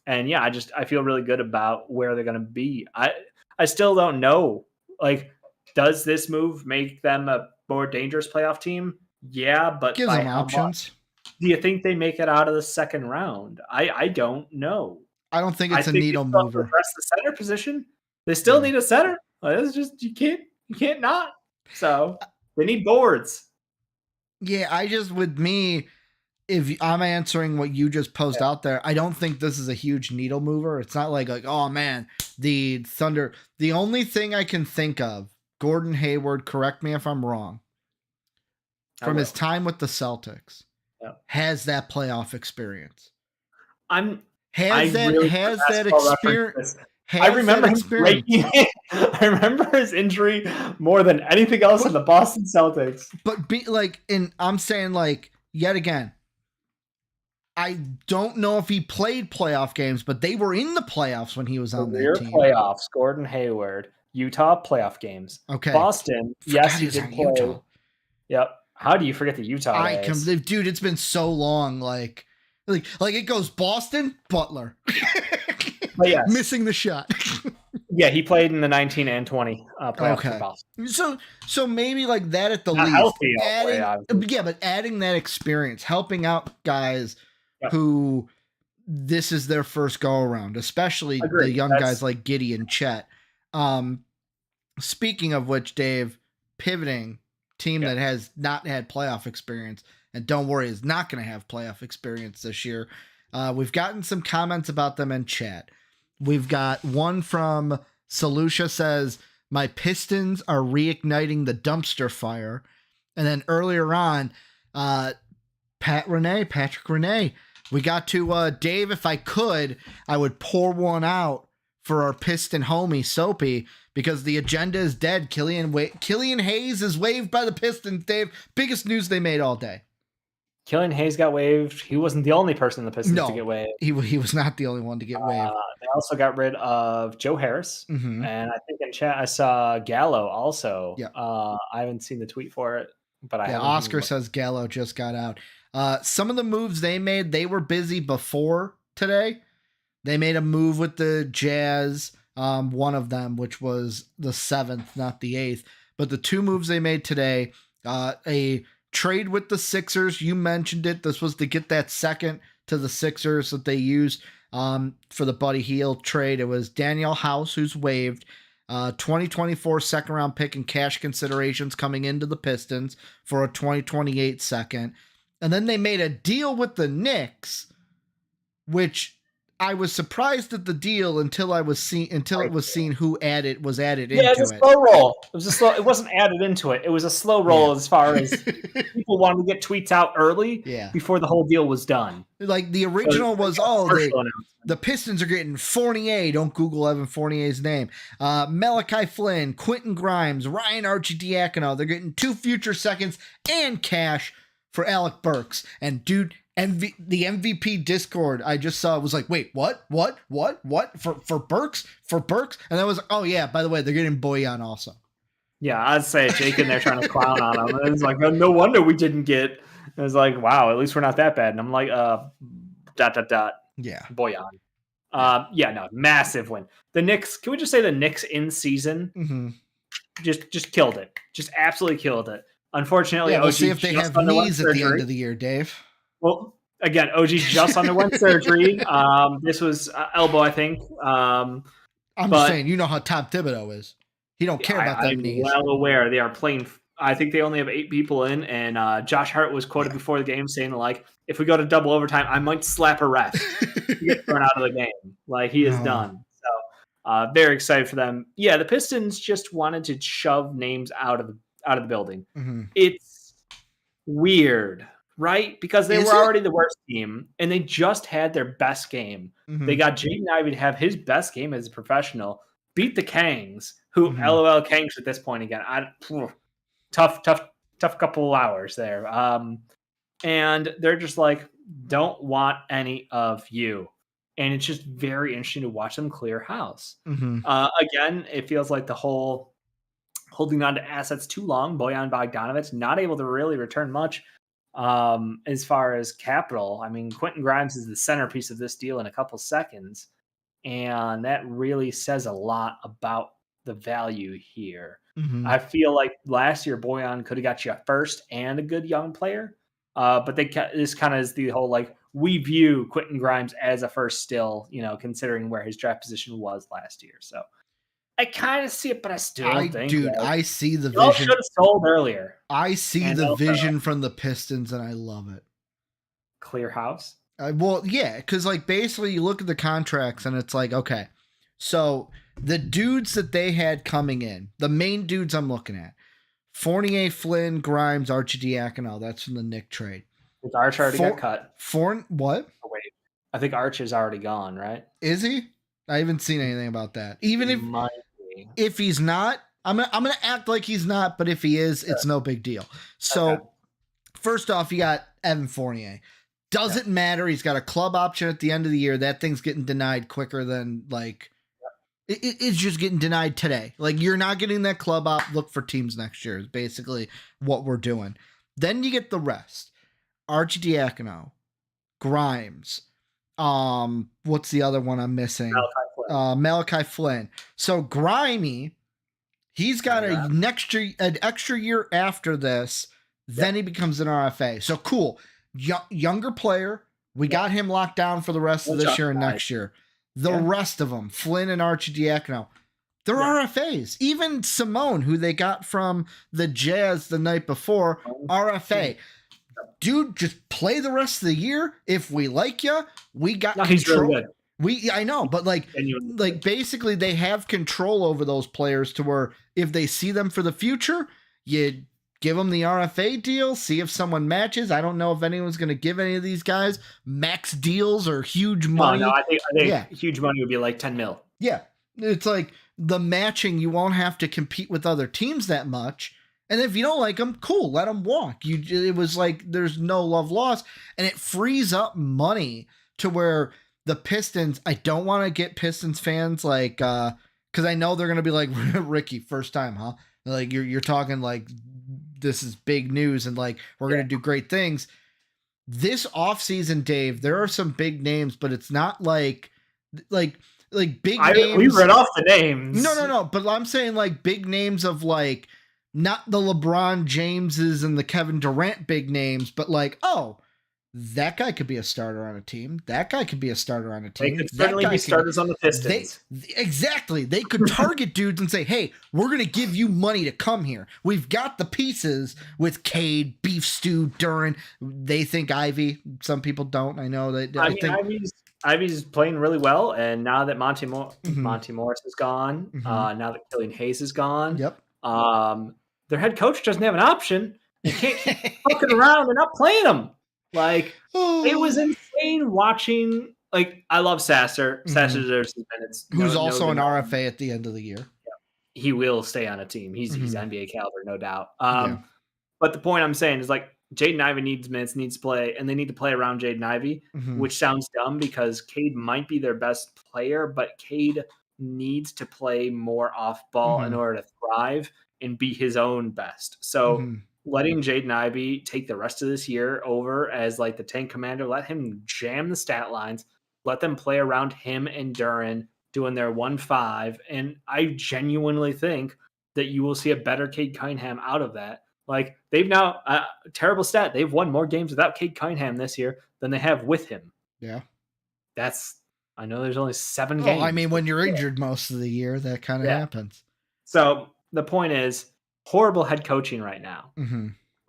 And yeah, I feel really good about where they're going to be. I still don't know. Like, does this move make them a more dangerous playoff team? Yeah, but gives them options. Do you think they make it out of the second round? I don't know. I don't think it's a needle mover. Address the center position. They still need a center. Like, it's just you can't not. So they need boards. Yeah, with me, if I'm answering what you just posed out there, I don't think this is a huge needle mover. It's not like, oh man, the Thunder. The only thing I can think of, Gordon Hayward, correct me if I'm wrong, from his time with the Celtics, has that playoff experience. I remember his injury more than anything else in the Boston Celtics. But I'm saying, like, yet again, I don't know if he played playoff games, but they were in the playoffs when he was on that team. Playoffs, Gordon Hayward, Utah playoff games. Okay. Boston, yes, he did play. Utah. Yep. How do you forget the Utah days? Dude, it's been so long. Like it goes Boston, Butler. But yes. Missing the shot. Yeah, he played in the 19 and 20 playoffs for Okay. Boston. So maybe like that at the Not least. healthy all the way, obviously. Yeah, but adding that experience, helping out guys who this is their first go around, especially the young guys like Giddey and Chet. Speaking of which, Dave, pivoting team that has not had playoff experience, and don't worry, is not going to have playoff experience this year. We've gotten some comments about them in chat. We've got one from Salusha says, my Pistons are reigniting the dumpster fire. And then earlier on, Patrick Renee, we got to Dave, if I could, I would pour one out for our Piston homie, Soapy, because the agenda is dead. Killian Hayes is waived by the Pistons, Dave. Biggest news they made all day. Killian Hayes got waived. He wasn't the only person in the Pistons to get waived. He was not the only one to get waived. They also got rid of Joe Harris. And I think in chat I saw Gallo also. Yep. I haven't seen the tweet for it, but Oscar says Gallo just got out. Some of the moves they made, they were busy before today. They made a move with the Jazz, one of them, which was the 7th, not the 8th. But the two moves they made today, a trade with the Sixers, you mentioned it. This was to get that second to the Sixers that they used for the Buddy Hield trade. It was Daniel House, who's waived, 2024 second round pick and cash considerations coming into the Pistons for a 2028 second. And then they made a deal with the Knicks, which I was surprised at the deal until it was seen who was added into it. Yeah, it was a slow roll. It wasn't added into it. It was a slow roll as far as people wanted to get tweets out early before the whole deal was done. Like the original was, the Pistons are getting Fournier. Don't Google Evan Fournier's name. Malachi Flynn, Quentin Grimes, Ryan Arcidiacono. They're getting 2 future seconds and cash for Alec Burks. And dude, the MVP Discord I just saw was like, wait, what? For Burks? And that was, oh yeah, by the way, they're getting Bojan also. Yeah, I'd say Jake in there trying to clown on him. It's like, no wonder we didn't get. It was like, wow, at least we're not that bad. And I'm like, ... Yeah. Bojan. No, massive win. The Knicks, can we just say the Knicks in season just killed it. Just absolutely killed it. Unfortunately, we'll see if they have knees at the end of the year, Dave. Well, again, OG just underwent surgery. This was elbow, I think. I'm just saying, you know how Tom Thibodeau is. He don't care about them knees. I'm well aware they are playing. I think they only have 8 people in, and Josh Hart was quoted before the game saying, like, if we go to double overtime, I might slap a ref to get thrown out of the game. Like, he is done. So, very excited for them. Yeah, the Pistons just wanted to shove names out of the building. It's weird. Right? Because they were already the worst team, and they just had their best game. They got Jaden Ivey to have his best game as a professional, beat the Kangs, who LOL Kangs at this point again. Tough couple of hours there. And they're just like, don't want any of you. And it's just very interesting to watch them clear house. Again, it feels like the whole holding on to assets too long. Bojan Bogdanovic not able to really return much. As far as capital, I mean, Quentin Grimes is the centerpiece of this deal in a couple seconds, and that really says a lot about the value here. I feel like last year Bojan could have got you a first and a good young player, but this kind of is the whole, like, we view Quentin Grimes as a first still, considering where his draft position was last year. So I kind of see it, but I still think, dude, I see the vision. Should have sold earlier. I see the vision from the Pistons, and I love it. Clear house. Well, yeah, because like basically you look at the contracts, and it's like, okay, so the dudes that they had coming in, the main dudes I'm looking at, Fournier, Flynn, Grimes, Arcidiacono. That's from the Knick trade. Arch already got cut. What? Oh, wait, I think Arch is already gone, right? Is he? I haven't seen anything about that. Even if he's not, I'm gonna act like he's not, but if he is, it's no big deal. So first off, you got Evan Fournier. Doesn't matter. He's got a club option at the end of the year. That thing's getting denied quicker than it's just getting denied today. Like, you're not getting that club op. Look for teams next year is basically what we're doing. Then you get the rest. Arcidiacono, Grimes. What's the other one I'm missing? Malachi Flynn. So Grimy, he's got an extra year after this. Then he becomes an RFA. So cool. Younger player. We got him locked down for the rest of this year and next year. The rest of them, Flynn and Arcidiacono, they're RFAs. Even Simone, who they got from the Jazz the night before, RFA. Dude, just play the rest of the year. If we like you, we got control. He's really good. I know, but like basically they have control over those players to where if they see them for the future, you give them the RFA deal, see if someone matches. I don't know if anyone's going to give any of these guys max deals or huge money. No, I think huge money would be like 10 mil. Yeah. It's like the matching, you won't have to compete with other teams that much. And if you don't like them, cool, let them walk. It was like there's no love lost, and it frees up money to where the Pistons, I don't want to get Pistons fans like, because I know they're going to be like, Ricky, first time, huh? Like you're talking like this is big news and like we're going to do great things. This offseason, Dave, there are some big names, but it's not like big names. We read off the names. No. But I'm saying like big names of like not the LeBron Jameses and the Kevin Durant big names, but like, oh, that guy could be a starter on a team. That guy could be a starter on a team. They could certainly be starters on the Pistons. Exactly. They could target dudes and say, hey, we're going to give you money to come here. We've got the pieces with Cade, Beef Stew, Duran. They think Ivy. Some people don't. I know that. Ivy's playing really well. And now that Monty Morris is gone, now that Killian Hayes is gone, their head coach doesn't have an option. They can't keep fucking around and not playing them. Like, it was insane watching. Like, I love Sasser. Sasser deserves his minutes. Who's also an RFA at the end of the year. Yeah. He will stay on a team. He's NBA caliber, no doubt. But the point I'm saying is, like, Jaden Ivey needs minutes, needs to play, and they need to play around Jaden Ivey, which sounds dumb because Cade might be their best player, but Cade needs to play more off ball in order to thrive and be his own best. So letting Jaden Ivey take the rest of this year over as like the tank commander, let him jam the stat lines, let them play around him and Duran doing their 1-5. And I genuinely think that you will see a better Cade Cunningham out of that. Like they've now, terrible stat, they've won more games without Cade Cunningham this year than they have with him. Yeah. I know there's only 7 games. I mean, when you're injured most of the year, that kind of happens. So the point is, horrible head coaching right now.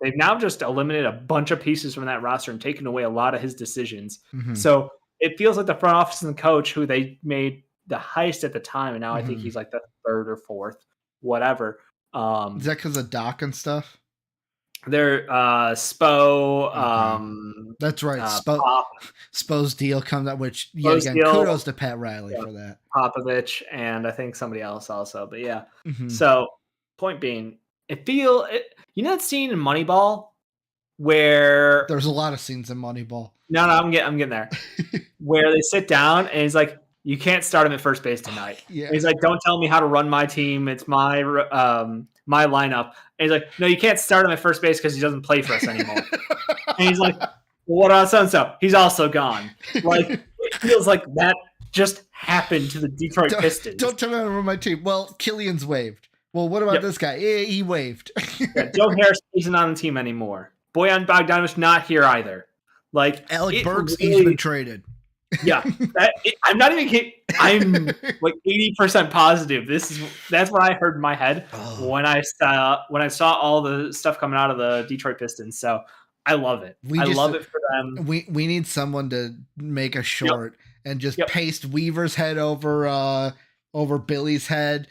They've now just eliminated a bunch of pieces from that roster and taken away a lot of his decisions. So it feels like the front office and the coach, who they made the highest at the time, and now I think he's like the 3rd or 4th, whatever. Is that because of Doc and stuff? They're Spo. That's right. Spo's deal comes out, which kudos to Pat Riley for that. Popovich and I think somebody else also, but yeah. So point being, that scene in Moneyball where there's a lot of scenes in Moneyball. No, I'm getting there. Where they sit down and he's like, "You can't start him at first base tonight." He's like, "Don't tell me how to run my team. It's my lineup." And he's like, "No, you can't start him at first base because he doesn't play for us anymore." And he's like, "Well, what about so and so? He's also gone." Like it feels like that just happened to the Detroit Pistons. Don't tell me how to run my team. Well, Killian's waived. Well, what about this guy? He waived. Joe Harris isn't on the team anymore. Bojan Bogdanovic not here either. Like Alec Burks, he's been traded. Yeah, I'm not even kidding. I'm like 80% positive. That's what I heard in my head when I saw all the stuff coming out of the Detroit Pistons. So I love it. I love it for them. We need someone to make a short and just paste Weaver's head over Billy's head.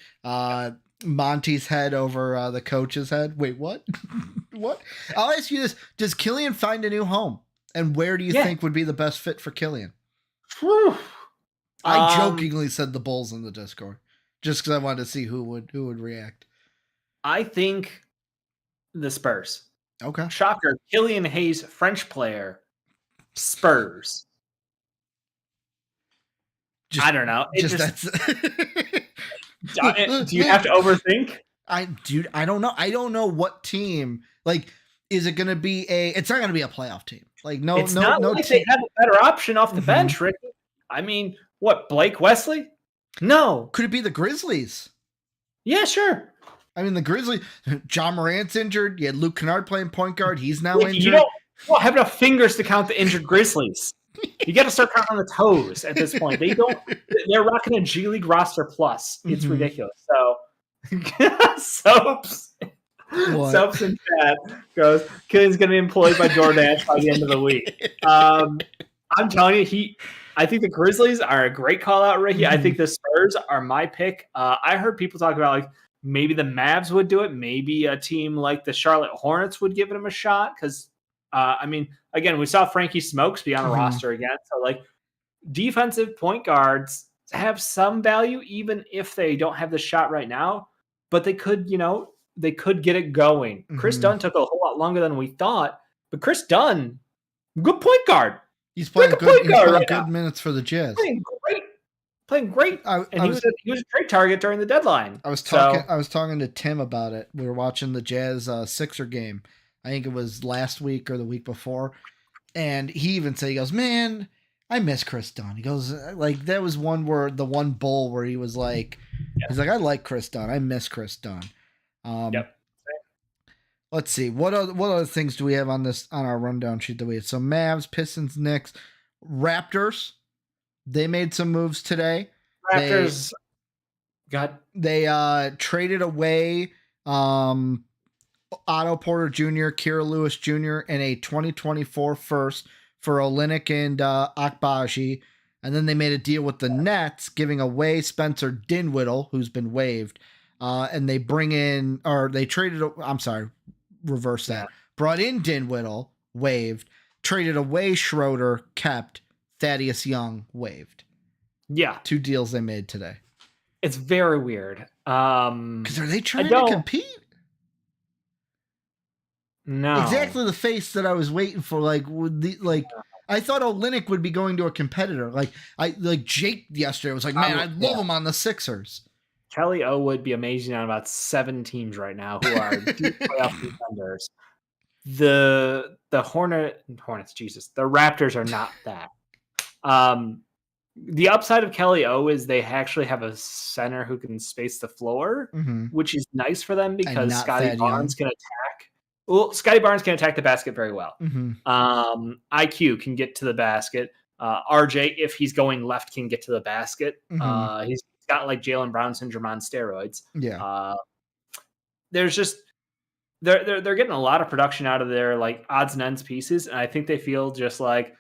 Monty's head over the coach's head. Wait, what? What? I'll ask you this. Does Killian find a new home? And where do you think would be the best fit for Killian? Whew. I jokingly said the Bulls in the Discord just because I wanted to see who would react. I think the Spurs. Okay. Shocker. Killian Hayes, French player. Spurs. I don't know. Do you have to overthink? I don't know. I don't know what team. Like, is it going to be it's not going to be a playoff team. Like, no, it's not like they have a better option off the bench, Ricky. I mean, what, Blake Wesley? No. Could it be the Grizzlies? Yeah, sure. I mean, the Grizzlies, John Morant's injured. You had Luke Kennard playing point guard. He's now injured. You don't have enough fingers to count the injured Grizzlies. You got to start counting on the toes at this point. They're rocking a G League roster plus. It's ridiculous. So, Soaps and Chad goes, Killian's going to be employed by DoorDash by the end of the week. I'm telling you, I think the Grizzlies are a great call out, Ricky. I think the Spurs are my pick. I heard people talk about like maybe the Mavs would do it. Maybe a team like the Charlotte Hornets would give them a shot because, I mean, again, we saw Frankie Smokes be on a roster again. So, like, defensive point guards have some value, even if they don't have the shot right now. But they could, they could get it going. Chris Dunn took a whole lot longer than we thought. But Chris Dunn, good point guard. He's playing good minutes for the Jazz. Playing great. He was a great target during the deadline. I was talking to Tim about it. We were watching the Jazz Sixer game. I think it was last week or the week before. And he even said, he goes, man, I miss Chris Dunn. He goes, like, that was the one bowl where he was like, he's like, I like Chris Dunn. I miss Chris Dunn. Let's see. What other things do we have on our rundown sheet that we had? So Mavs, Pistons, Knicks, Raptors. They made some moves today. Raptors they traded away Otto Porter Jr., Kira Lewis Jr., and a 2024 first for Olynyk and Akbaji. And then they made a deal with the Nets, giving away Spencer Dinwiddie, who's been waived. And they reverse that. Brought in Dinwiddie, waived. Traded away Schroeder, kept. Thaddeus Young, waived. Yeah. 2 deals they made today. It's very weird. Because are they trying to compete? No. Exactly the face that I was waiting for. I thought Olynyk would be going to a competitor. Like Jake yesterday was like, man, I love him on the Sixers. Kelly O would be amazing on about 7 teams right now who are deep playoff contenders. The Hornets, Jesus, the Raptors are not that. The upside of Kelly O is they actually have a center who can space the floor, which is nice for them because Scotty Barnes can attack. Well, Scotty Barnes can attack the basket very well. IQ can get to the basket. RJ, if he's going left, can get to the basket. He's got like Jaylen Brown syndrome on steroids. Yeah. There's just they're getting a lot of production out of their like odds and ends pieces, and I think they feel just like,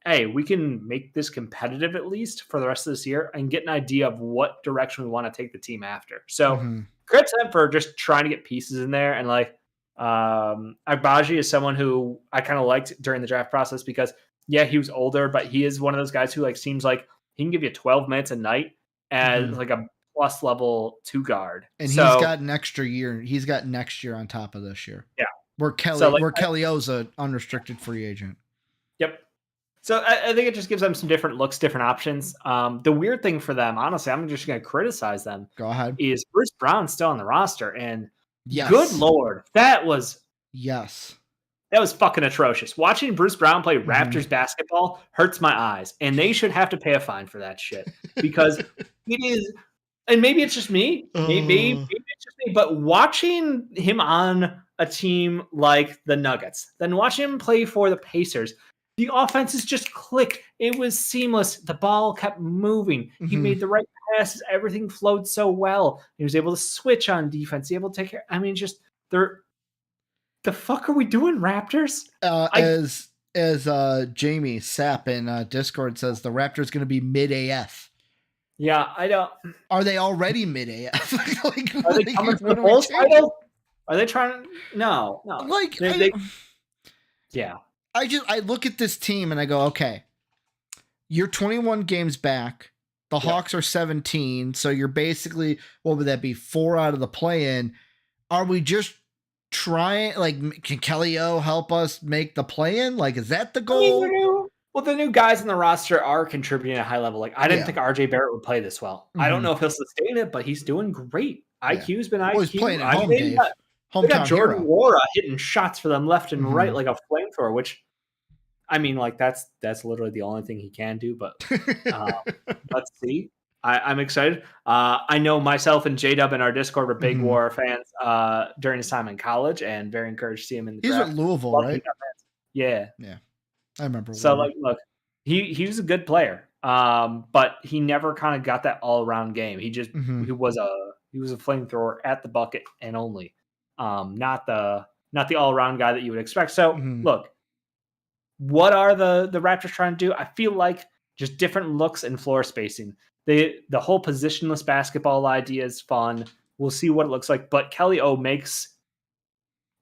hey, we can make this competitive at least for the rest of this year and get an idea of what direction we want to take the team after. So credit to them for just trying to get pieces in there. And like Agbaji is someone who I kind of liked during the draft process because he was older, but he is one of those guys who like seems like he can give you 12 minutes a night as like a plus level 2 guard. And he's got an extra year. He's got next year on top of this year. Yeah. Where Kelly O's an unrestricted free agent. Yep. So I think it just gives them some different looks, different options. The weird thing for them, honestly, I'm just going to criticize them. Go ahead. Is Bruce Brown still on the roster? And good Lord, that was fucking atrocious. Watching Bruce Brown play Raptors basketball hurts my eyes, and they should have to pay a fine for that shit because it is. And maybe it's just me. Maybe it's just me. But watching him on a team like the Nuggets, then watching him play for the Pacers. The offenses just clicked. It was seamless. The ball kept moving. He made the right passes. Everything flowed so well. He was able to switch on defense. He was able to take care. I mean, just the fuck are we doing, Raptors? As Jamie Sapp in Discord says, the Raptors going to be mid AF. Yeah, I don't. Are they already mid AF? Are they coming for the Bulls title? Are they trying? No. Yeah. I look at this team and I go, okay, you're 21 games back. The Hawks are 17. So you're basically, what would that be? 4 out of the play-in. Are we just trying, like, can Kelly O help us make the play-in? Like, is that the goal? The new guys in the roster are contributing at a high level. Like, I didn't think RJ Barrett would play this well. I don't know if he'll sustain it, but he's doing great. IQ's been IQ. He's playing at home, Dave. They got Jordan Wara hitting shots for them left and right like a flamethrower, which, I mean, like that's literally the only thing he can do. But let's see. I'm excited. I know myself and J-Dub in our Discord were big War fans during his time in college, and very encouraged to see him in the draft. He's at Louisville, right? Yeah. I remember. So like, look, he was a good player, but he never kind of got that all around game. He just he was a flamethrower at the bucket and only, not the all around guy that you would expect. So look, what are the Raptors trying to do? I feel like just different looks and floor spacing. The whole positionless basketball idea is fun. We'll see what it looks like, but Kelly O makes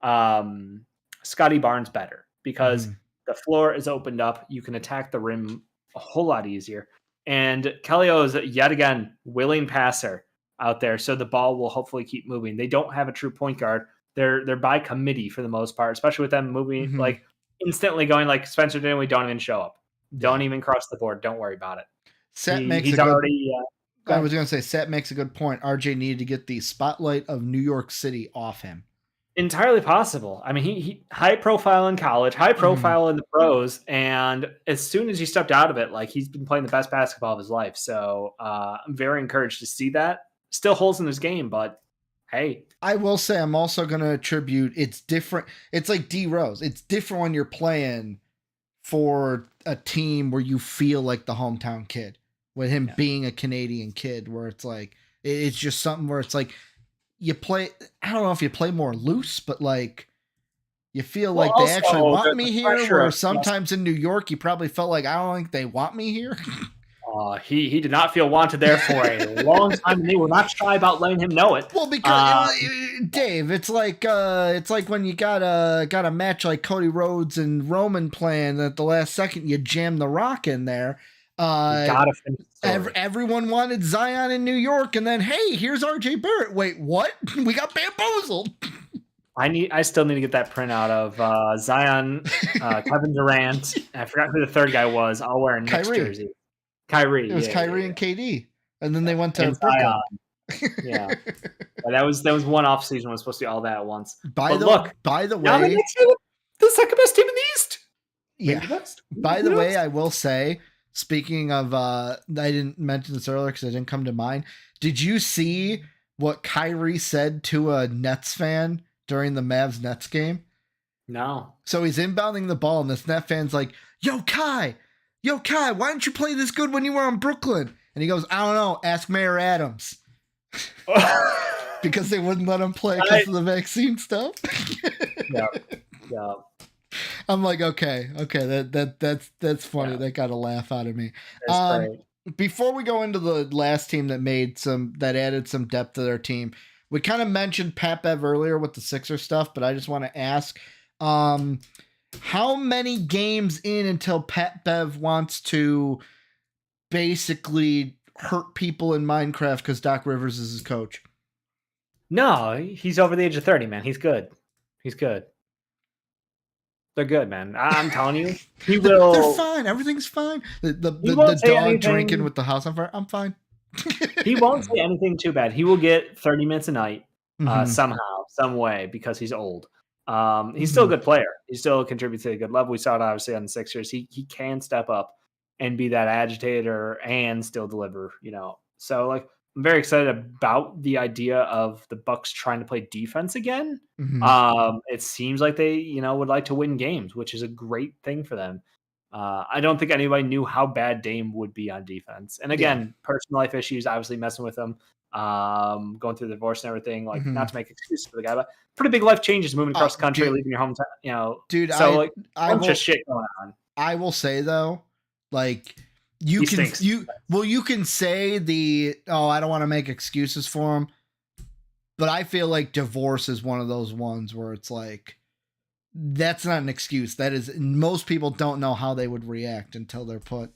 Scotty Barnes better because the floor is opened up. You can attack the rim a whole lot easier. And Kelly O is yet again willing passer out there, so the ball will hopefully keep moving. They don't have a true point guard. They're by committee for the most part, especially with them moving like instantly going like Spencer Dinwiddie, don't even show up. Don't even cross the board. Don't worry about it. Set makes he's already. I was going to say, Set makes a good point. RJ needed to get the spotlight of New York City off him. Entirely possible. I mean, he high profile in college, high profile in the pros, and as soon as he stepped out of it, like he's been playing the best basketball of his life. So I'm very encouraged to see that. Still holes in his game, but hey. I will say I'm also going to attribute it's different. It's like D Rose. It's different when you're playing for a team where you feel like the hometown kid, with him being a Canadian kid, where it's like, it's just something where it's like, you play, I don't know if you play more loose, but like, you feel like they actually want me here, where sometimes in New York, you probably felt like, I don't think they want me here. He did not feel wanted there for a long time, and they were not shy about letting him know it. Well, because Dave, it's like when you got a match like Cody Rhodes and Roman playing at the last second, you jam the Rock in there. Everyone wanted Zion in New York, and then hey, here's RJ Barrett. Wait, what? We got bamboozled. I still need to get that printout of Zion, Kevin Durant. I forgot who the third guy was. I'll wear a Knicks jersey. Kyrie. It was Kyrie and KD, and then they went to Brooklyn. Yeah, that was one off season. Was supposed to be all that at once. By the way, the second best team in the East. Yeah. By the way, I will say, speaking of, I didn't mention this earlier because it didn't come to mind. Did you see what Kyrie said to a Nets fan during the Mavs Nets game? No. So he's inbounding the ball, and this Net fan's like, Yo, Kai, why didn't you play this good when you were on Brooklyn? And he goes, I don't know, ask Mayor Adams. Because they wouldn't let him play because of the vaccine stuff. Yeah. I'm like, okay, that's funny. That got a laugh out of me. Before we go into the last team that added some depth to their team, we kind of mentioned Pat Bev earlier with the Sixers stuff, but I just want to ask, how many games in until Pat Bev wants to basically hurt people in Minecraft because Doc Rivers is his coach? No, he's over the age of 30, man. He's good. They're good, man. I'm telling you. He will. They're fine. Everything's fine. The dog drinking with the house on fire. I'm fine. He won't say anything too bad. He will get 30 minutes a night somehow, some way, because he's old. He's still a good player. He still contributes to a good level. We saw it obviously on the Sixers. He can step up and be that agitator and still deliver, So like, I'm very excited about the idea of the Bucks trying to play defense again. It seems like they, would like to win games, which is a great thing for them. I don't think anybody knew how bad Dame would be on defense. And again, personal life issues, obviously messing with him, going through the divorce and everything, like not to make excuses for the guy, but pretty big life changes moving across the country, leaving your hometown, Dude, so bunch of shit going on. I will say though, like you can say I don't want to make excuses for him, but I feel like divorce is one of those ones where it's like, that's not an excuse. That is, most people don't know how they would react until they're put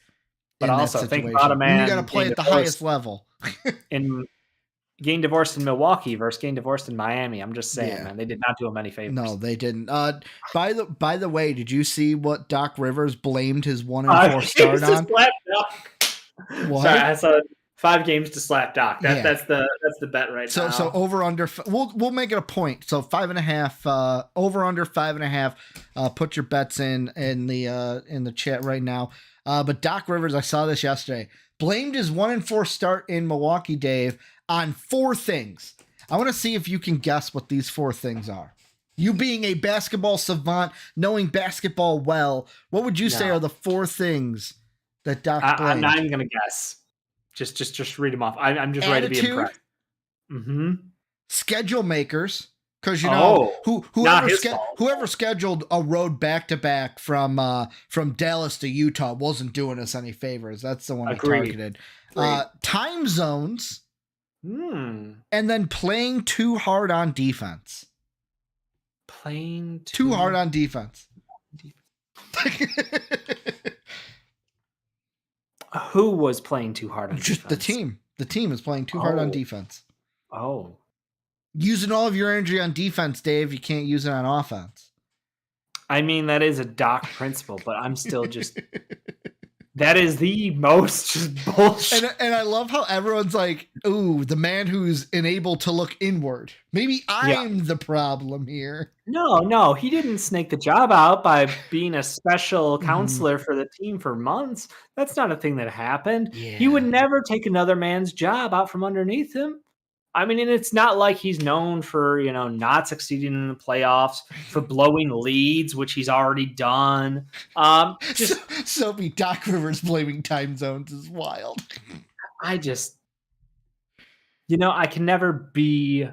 but in also that situation. Think about a man you got to play at the highest level. In getting divorced in Milwaukee versus getting divorced in Miami. I'm just saying, man, they did not do him any favors. No, they didn't. By the way, did you see what Doc Rivers blamed his 1-4 start on? What? Sorry, I saw 5 games to slap Doc. That's the bet right now. So over under. We'll make it a point. So 5.5. Over under 5.5. Put your bets in the chat right now. But Doc Rivers, I saw this yesterday, blamed his 1-4 start in Milwaukee, Dave, on 4 things. I want to see if you can guess what these 4 things are. You being a basketball savant, knowing basketball well, what would you say are the 4 things that Doc blamed? I'm not even going to guess. Just read them off. I'm just ready to be impressed. Mm-hmm. Schedule makers. Because whoever scheduled a road back-to-back from Dallas to Utah wasn't doing us any favors. That's the one I targeted. Time zones. And then playing too hard on defense. Playing too hard on defense. Who was playing too hard on defense? Just the team. The team is playing too hard on defense. Oh. Using all of your energy on defense, Dave, you can't use it on offense. I mean, that is a Doc principle, but I'm still just... That is the most just bullshit. And I love how everyone's like, ooh, the man who's unable to look inward. Maybe I'm the problem here. No, he didn't snake the job out by being a special counselor for the team for months. That's not a thing that happened. Yeah. He would never take another man's job out from underneath him. I mean, and it's not like he's known for, not succeeding in the playoffs, for blowing leads, which he's already done. Soapy Doc Rivers blaming time zones is wild. I can never be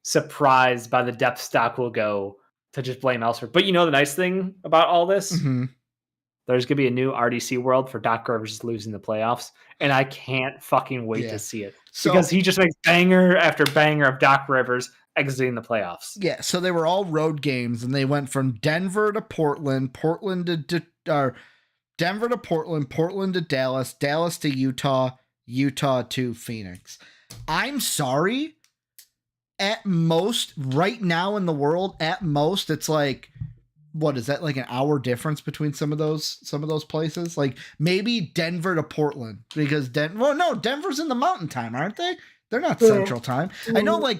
surprised by the depths Doc will go to just blame elsewhere. But the nice thing about all this? Mm-hmm. There's going to be a new RDC world for Doc Rivers losing the playoffs, and I can't fucking wait to see it. Because he just makes banger after banger of Doc Rivers exiting the playoffs. Yeah, so they were all road games, and they went from Denver to Portland, Denver to Portland, Portland to Dallas, Dallas to Utah, Utah to Phoenix. I'm sorry. At most, right now in the world, it's like... What is that, like an hour difference between some of those places? Like maybe Denver to Portland, because Denver's in the mountain time, aren't they? They're not central time. I know like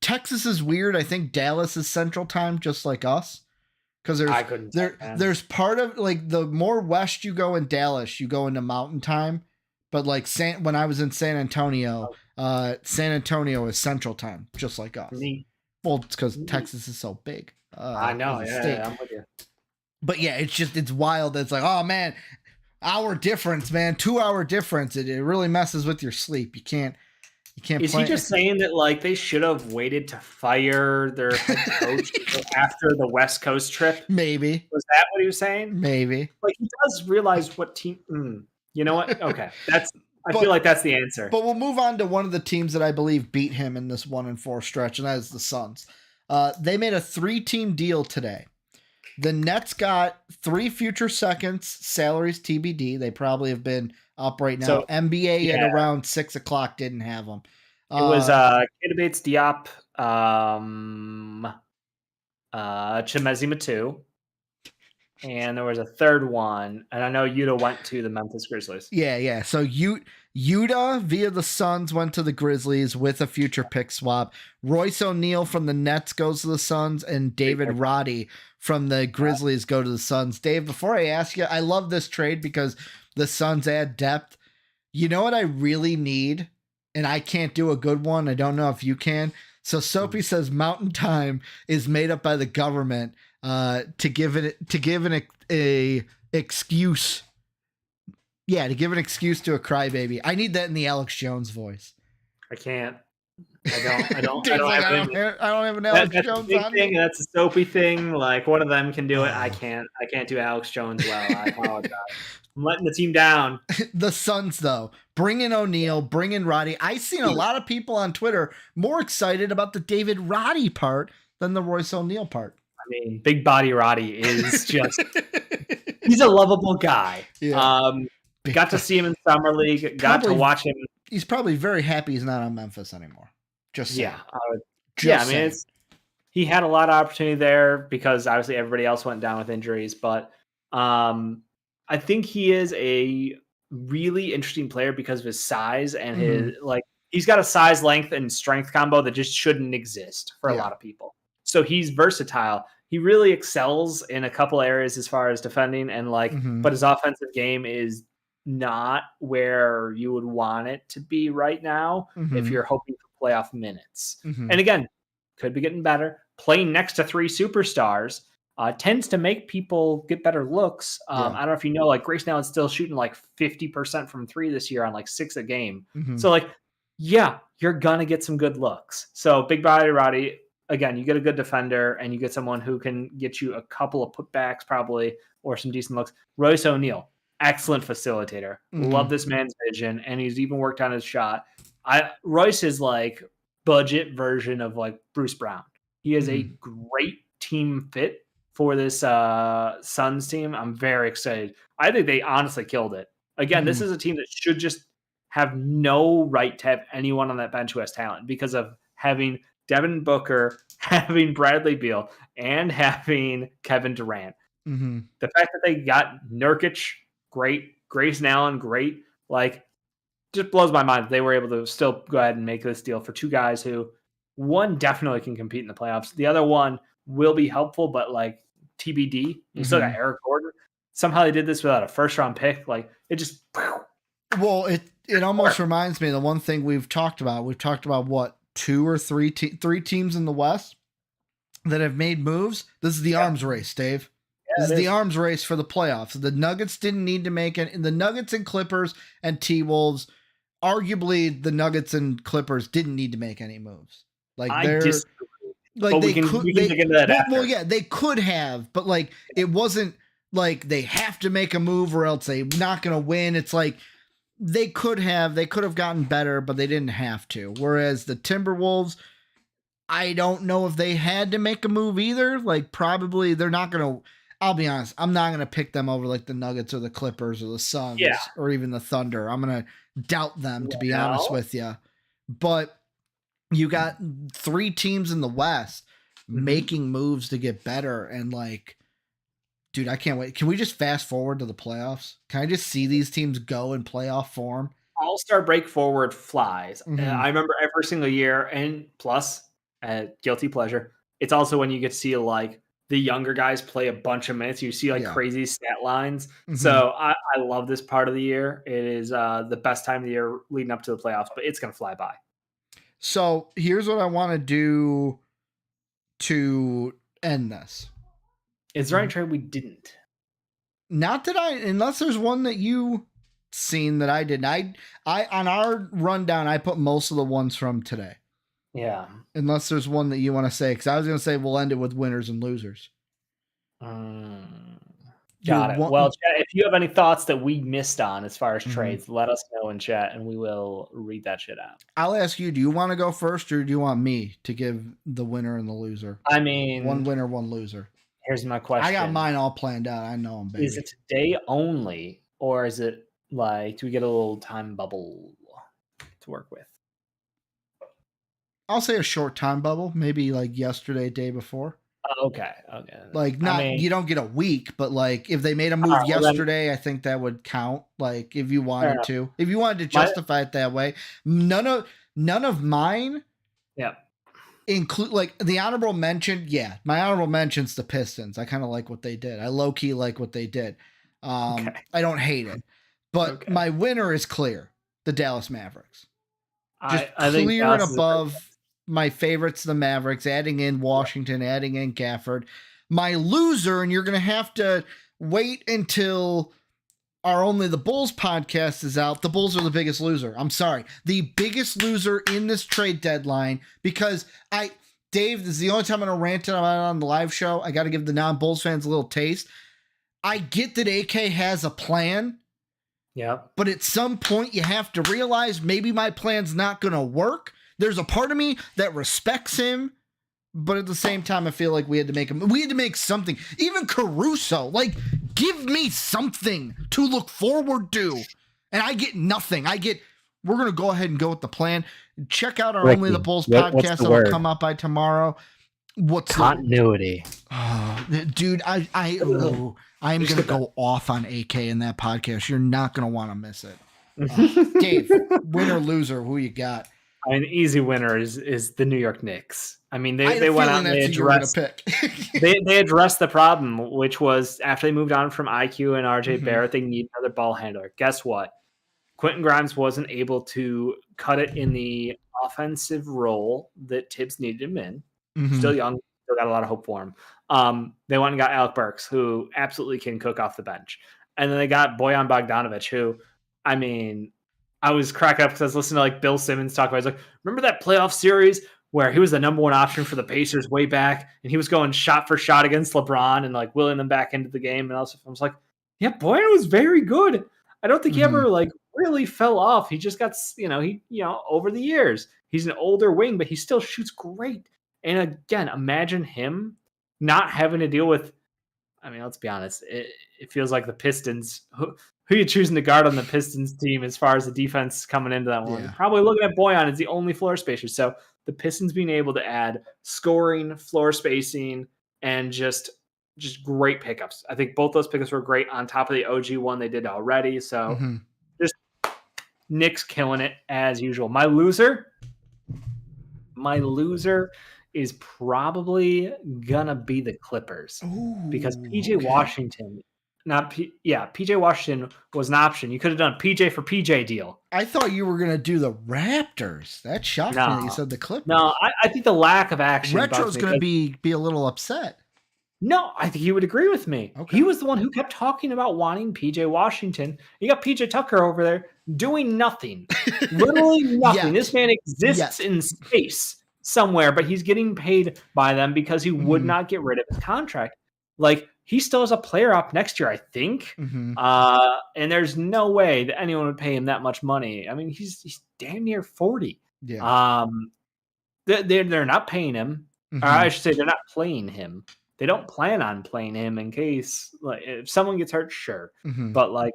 Texas is weird. I think Dallas is central time, just like us. Because there's part of like the more west you go in Dallas, you go into mountain time. But like when I was in San Antonio, San Antonio is central time, just like us. Well, it's because Texas is so big. I know, yeah, I'm with you. But yeah, it's wild. It's like, oh man, hour difference, man, 2-hour difference. It really messes with your sleep. You can't. Is he just saying that like they should have waited to fire their head coach after the West Coast trip? Maybe. Was that what he was saying? Maybe. Like he does realize what team. You know what? Okay, I feel like that's the answer. But we'll move on to one of the teams that I believe beat him in this 1-4 stretch, and that is the Suns. They made a 3-team deal today. The Nets got 3 future seconds, salaries TBD. They probably have been up right now. So, NBA at around 6 o'clock didn't have them. It was Keita Bates-Diop, Chimezie Metu, and there was a third one. And I know Yuta went to the Memphis Grizzlies. Yeah. So Yuta via the Suns went to the Grizzlies with a future pick swap. Royce O'Neal from the Nets goes to the Suns, and David Roddy from the Grizzlies go to the Suns. Dave, before I ask you, I love this trade because the Suns add depth. You know what I really need? And I can't do a good one. I don't know if you can. So Soapy says Mountain Time is made up by the government to give an excuse. Yeah, to give an excuse to a crybaby. I need that in the Alex Jones voice. I can't. I don't have an Alex Jones on thing. That's a Soapy thing. Like one of them can do it. I can't do Alex Jones well. I apologize. I'm letting the team down. The Suns, though, bring in O'Neal, bring in Roddy. I've seen a lot of people on Twitter more excited about the David Roddy part than the Royce O'Neal part. I mean, big body Roddy is just he's a lovable guy. Yeah. Got to see him in Summer League. Got to watch him. He's probably very happy he's not on Memphis anymore. Just saying. I mean, he had a lot of opportunity there because obviously everybody else went down with injuries. But I think he is a really interesting player because of his size and his he's got a size, length, and strength combo that just shouldn't exist for a lot of people. So he's versatile. He really excels in a couple areas as far as defending and but his offensive game is not where you would want it to be right now if you're hoping for playoff minutes. And again, could be getting better. Playing next to 3 superstars tends to make people get better looks. I don't know if you know, like Grayson Allen's still shooting like 50% from 3 this year on like 6 a game. So like, yeah, you're gonna get some good looks. So big body Roddy, again, you get a good defender and you get someone who can get you a couple of putbacks probably or some decent looks. Royce O'Neal, excellent facilitator. Love this man's vision, and he's even worked on his shot. Royce is like budget version of like Bruce Brown. He is a great team fit for this Suns team. I'm very excited. I think they honestly killed it. Again, this is a team that should just have no right to have anyone on that bench who has talent because of having Devin Booker, having Bradley Beal, and having Kevin Durant. The fact that they got Nurkic, great. Grayson Allen, great. Like, just blows my mind that they were able to still go ahead and make this deal for 2 guys who, one definitely can compete in the playoffs. The other one will be helpful, but like TBD. You still got Eric Gordon. Somehow they did this without a first-round pick. Like, it just... Well, it almost reminds me of the one thing we've talked about. We've talked about what, 2 or 3 teams in the West that have made moves. This is the arms race, Dave. This is the arms race for the playoffs. The Nuggets didn't need to make it. The Nuggets and Clippers and T-Wolves, arguably the Nuggets and Clippers didn't need to make any moves. Like they could have, but like it wasn't like they have to make a move or else they're not going to win. It's like they could have gotten better, but they didn't have to. Whereas the Timberwolves, I don't know if they had to make a move either. Like probably they're not going to. I'll be honest, I'm not going to pick them over like the Nuggets or the Clippers or the Suns or even the Thunder. I'm going to doubt them, to be honest with you. But you got 3 teams in the West making moves to get better. And like, dude, I can't wait. Can we just fast forward to the playoffs? Can I just see these teams go in playoff form? All-Star break forward flies. I remember every single year, and plus, guilty pleasure, it's also when you get to see like the younger guys play a bunch of minutes. You see like crazy stat lines. So I love this part of the year. It is the best time of the year leading up to the playoffs, but it's going to fly by. So here's what I want to do to end this. Is there any trade we didn't? Not that unless there's one that you seen that I didn't. I on our rundown, I put most of the ones from today. Yeah. Unless there's one that you want to say, because I was going to say we'll end it with winners and losers. Got it. Well, chat, if you have any thoughts that we missed on as far as trades, let us know in chat and we will read that shit out. I'll ask you, do you want to go first or do you want me to give the winner and the loser? I mean, one winner, one loser. Here's my question. I got mine all planned out. I know them, baby. Is it today only, or is it like, do we get a little time bubble to work with? I'll say a short time bubble, maybe like yesterday, day before. Okay. Like you don't get a week, but like if they made a move yesterday, I think that would count. Like if you wanted to justify it that way. None of mine. Yeah. Include like the honorable mention. Yeah, my honorable mention's the Pistons. I kind of like what they did. I low key like what they did. I don't hate it, but my winner is clear: the Dallas Mavericks. Just I think clear and above. My favorites, the Mavericks, adding in Washington, adding in Gafford. My loser, and you're going to have to wait until our Only the Bulls podcast is out. The Bulls are the biggest loser. I'm sorry. The biggest loser in this trade deadline because Dave, this is the only time I'm going to rant about it on the live show. I got to give the non-Bulls fans a little taste. I get that AK has a plan. Yeah. But at some point you have to realize maybe my plan's not going to work. There's a part of me that respects him, but at the same time, I feel like we had to make something. Even Caruso, like, give me something to look forward to. And I get nothing. We're going to go ahead and go with the plan. Check out our Only the Bulls podcast that will come out by tomorrow. What's continuity? Oh, dude, I'm gonna go off on AK in that podcast. You're not gonna want to miss it. Dave, winner loser, who you got? I mean, easy winner is the New York Knicks. I mean, they went out and they addressed they addressed the problem, which was after they moved on from IQ and RJ Barrett, they need another ball handler. Guess what? Quentin Grimes wasn't able to cut it in the offensive role that Tibbs needed him in. Still young, still got a lot of hope for him. They went and got Alec Burks, who absolutely can cook off the bench. And then they got Bojan Bogdanovic, who, I mean, I was cracking up because I was listening to like Bill Simmons talk about it. He's like, remember that playoff series where he was the number one option for the Pacers way back and he was going shot for shot against LeBron and like willing them back into the game. And I was like, yeah, Bojan was very good. I don't think he ever like really fell off. He just got, over the years, he's an older wing, but he still shoots great. And again, imagine him not having to deal with, I mean, let's be honest. It feels like the Pistons, who you choosing to guard on the Pistons team as far as the defense coming into that one. Yeah. Probably looking at Bojan as the only floor spacer. So the Pistons being able to add scoring, floor spacing, and just great pickups. I think both those pickups were great on top of the OG one they did already. So just Knicks killing it as usual. My loser is probably gonna be the Clippers. Because PJ Washington, PJ Washington was an option. You could have done PJ for PJ deal. I thought you were gonna do the Raptors. That shocked me that you said the Clippers. No, I think the lack of action. Retro's gonna be a little upset. No, I think he would agree with me. Okay. He was the one who kept talking about wanting PJ Washington. You got PJ Tucker over there doing nothing. Literally nothing. This man exists in space somewhere, but he's getting paid by them because he would not get rid of his contract. Like, he still has a player op next year, I think. And there's no way that anyone would pay him that much money. I mean, he's damn near 40. Yeah. They're not paying him. Or I should say they're not playing him. They don't plan on playing him in case, like, if someone gets hurt, sure. But like,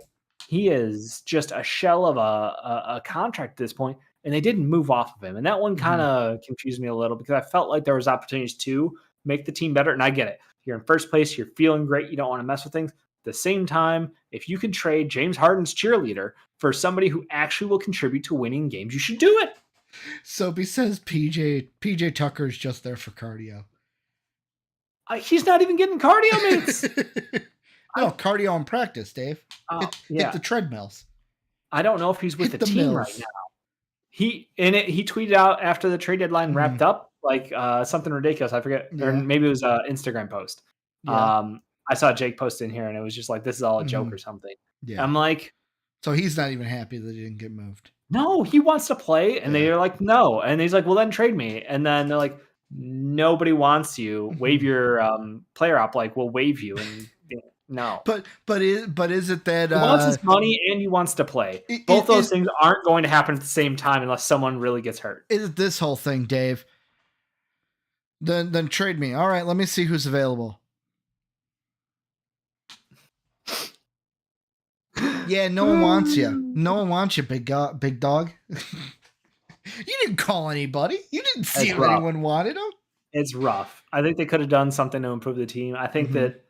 he is just a shell of a contract at this point, and they didn't move off of him. And that one kind of confused me a little because I felt like there was opportunities to make the team better. And I get it. You're in first place. You're feeling great. You don't want to mess with things. At the same time, if you can trade James Harden's cheerleader for somebody who actually will contribute to winning games, you should do it. Soapy says PJ Tucker is just there for cardio. He's not even getting cardio minutes. No, cardio in practice, Dave. Hit the treadmills. I don't know if he's with the team right now. He tweeted out after the trade deadline wrapped up, like something ridiculous. I forget, or maybe it was an Instagram post. I saw Jake post in here, and it was just like, "This is all a joke" or something. Yeah, I'm like, so he's not even happy that he didn't get moved. No, he wants to play, and they're like, "No," and he's like, "Well, then trade me," and then they're like, "Nobody wants you. Waive your player op." Like, we'll waive you, and no. But is it that he wants his money and he wants to play? Both those things aren't going to happen at the same time unless someone really gets hurt. Is this whole thing, Dave? Then trade me. All right, let me see who's available. Yeah, no one wants you. No one wants you, big dog. You didn't call anybody. You didn't see if anyone wanted him. It's rough. I think they could have done something to improve the team. I think that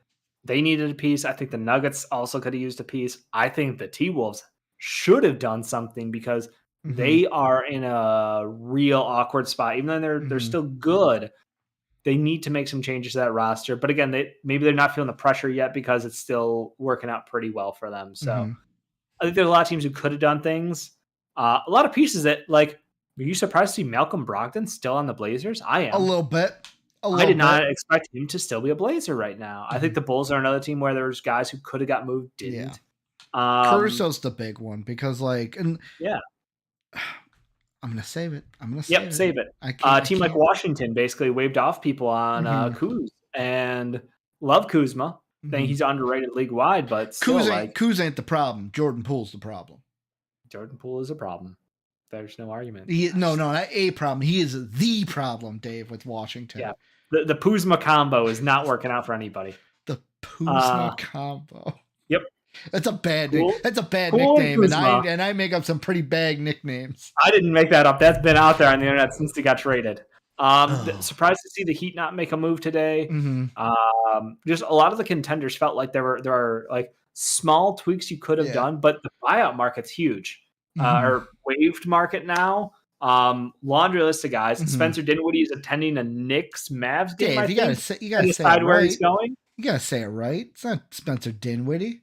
they needed a piece. I think the Nuggets also could have used a piece. I think the T-Wolves should have done something because they are in a real awkward spot. Even though they're still good, they need to make some changes to that roster. But again, maybe they're not feeling the pressure yet because it's still working out pretty well for them. So I think there's a lot of teams who could have done things. A lot of pieces that, like, were you surprised to see Malcolm Brogdon still on the Blazers? I am. A little bit. I did not expect him to still be a Blazer right now. I think the Bulls are another team where there's guys who could have got moved, didn't. Yeah. Caruso's the big one because, like, I'm going to save it. Save it. A team like Washington basically waved off people on Kuz and love Kuzma. Think he's underrated league-wide, but still, Kuz ain't the problem. Jordan Poole's the problem. Jordan Poole is a problem. There's no argument. Not a problem. He is the problem, Dave, with Washington. Yeah. The Kuzma combo is not working out for anybody. The Kuzma combo. Yep. That's a bad nickname. And I make up some pretty bad nicknames. I didn't make that up. That's been out there on the internet since he got traded. Surprised to see the Heat not make a move today. Mm-hmm. Just a lot of the contenders felt like there are like small tweaks you could have done, but the buyout market's huge. Or waived market now. Laundry list of guys. Spencer Dinwiddie is attending a Knicks Mavs game. Dave, you gotta say it right. Where he's going. You gotta say it right. It's not Spencer Dinwiddie.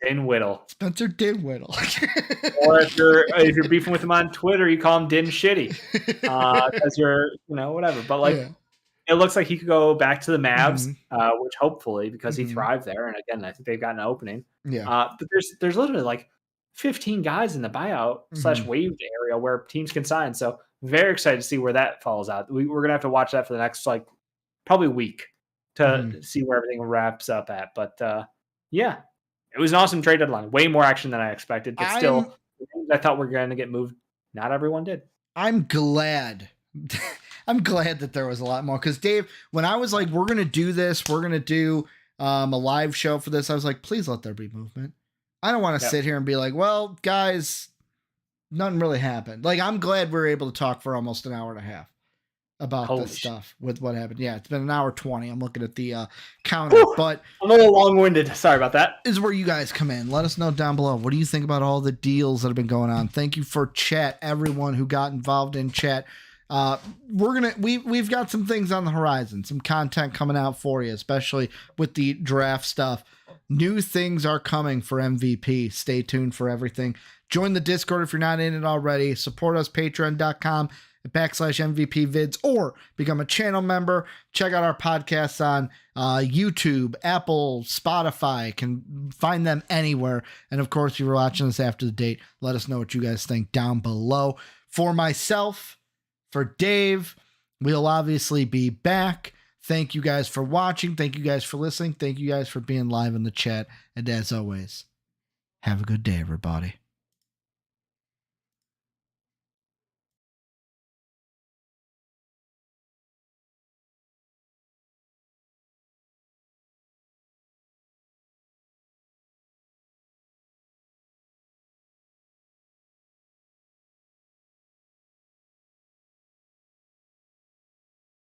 Dinwiddle. Spencer Dinwiddle. Or if you're beefing with him on Twitter, you call him Din Shitty. Because you're, whatever. But like it looks like he could go back to the Mavs, which hopefully, because he thrived there. And again, I think they've got an opening. Yeah. But there's literally like 15 guys in the buyout / waived area where teams can sign. So very excited to see where that falls out. We're going to have to watch that for the next probably week to see where everything wraps up at. But yeah, it was an awesome trade deadline. Way more action than I expected. But still, I thought we were going to get moved. Not everyone did. I'm glad. I'm glad that there was a lot more. Because Dave, when I was like, we're going to do this, we're going to do a live show for this, I was like, please let there be movement. I don't want to sit here and be like, well, guys, nothing really happened. Like, I'm glad we were able to talk for almost an hour and a half about this stuff with what happened. Yeah, it's been an hour 20. I'm looking at the counter, but I'm a little long-winded. Sorry about that. Is where you guys come in. Let us know down below. What do you think about all the deals that have been going on? Thank you for chat, everyone who got involved in chat. We've got some things on the horizon, some content coming out for you, especially with the draft stuff. New things are coming for MVP. Stay tuned for everything. Join the Discord if you're not in it already. Support us, patreon.com/MVP vids, or become a channel member. Check out our podcasts on YouTube, Apple, Spotify. Can find them anywhere. And of course, if you're watching this after the date, let us know what you guys think down below. For myself, for Dave, we'll obviously be back. Thank you guys for watching. Thank you guys for listening. Thank you guys for being live in the chat. And as always, have a good day, everybody.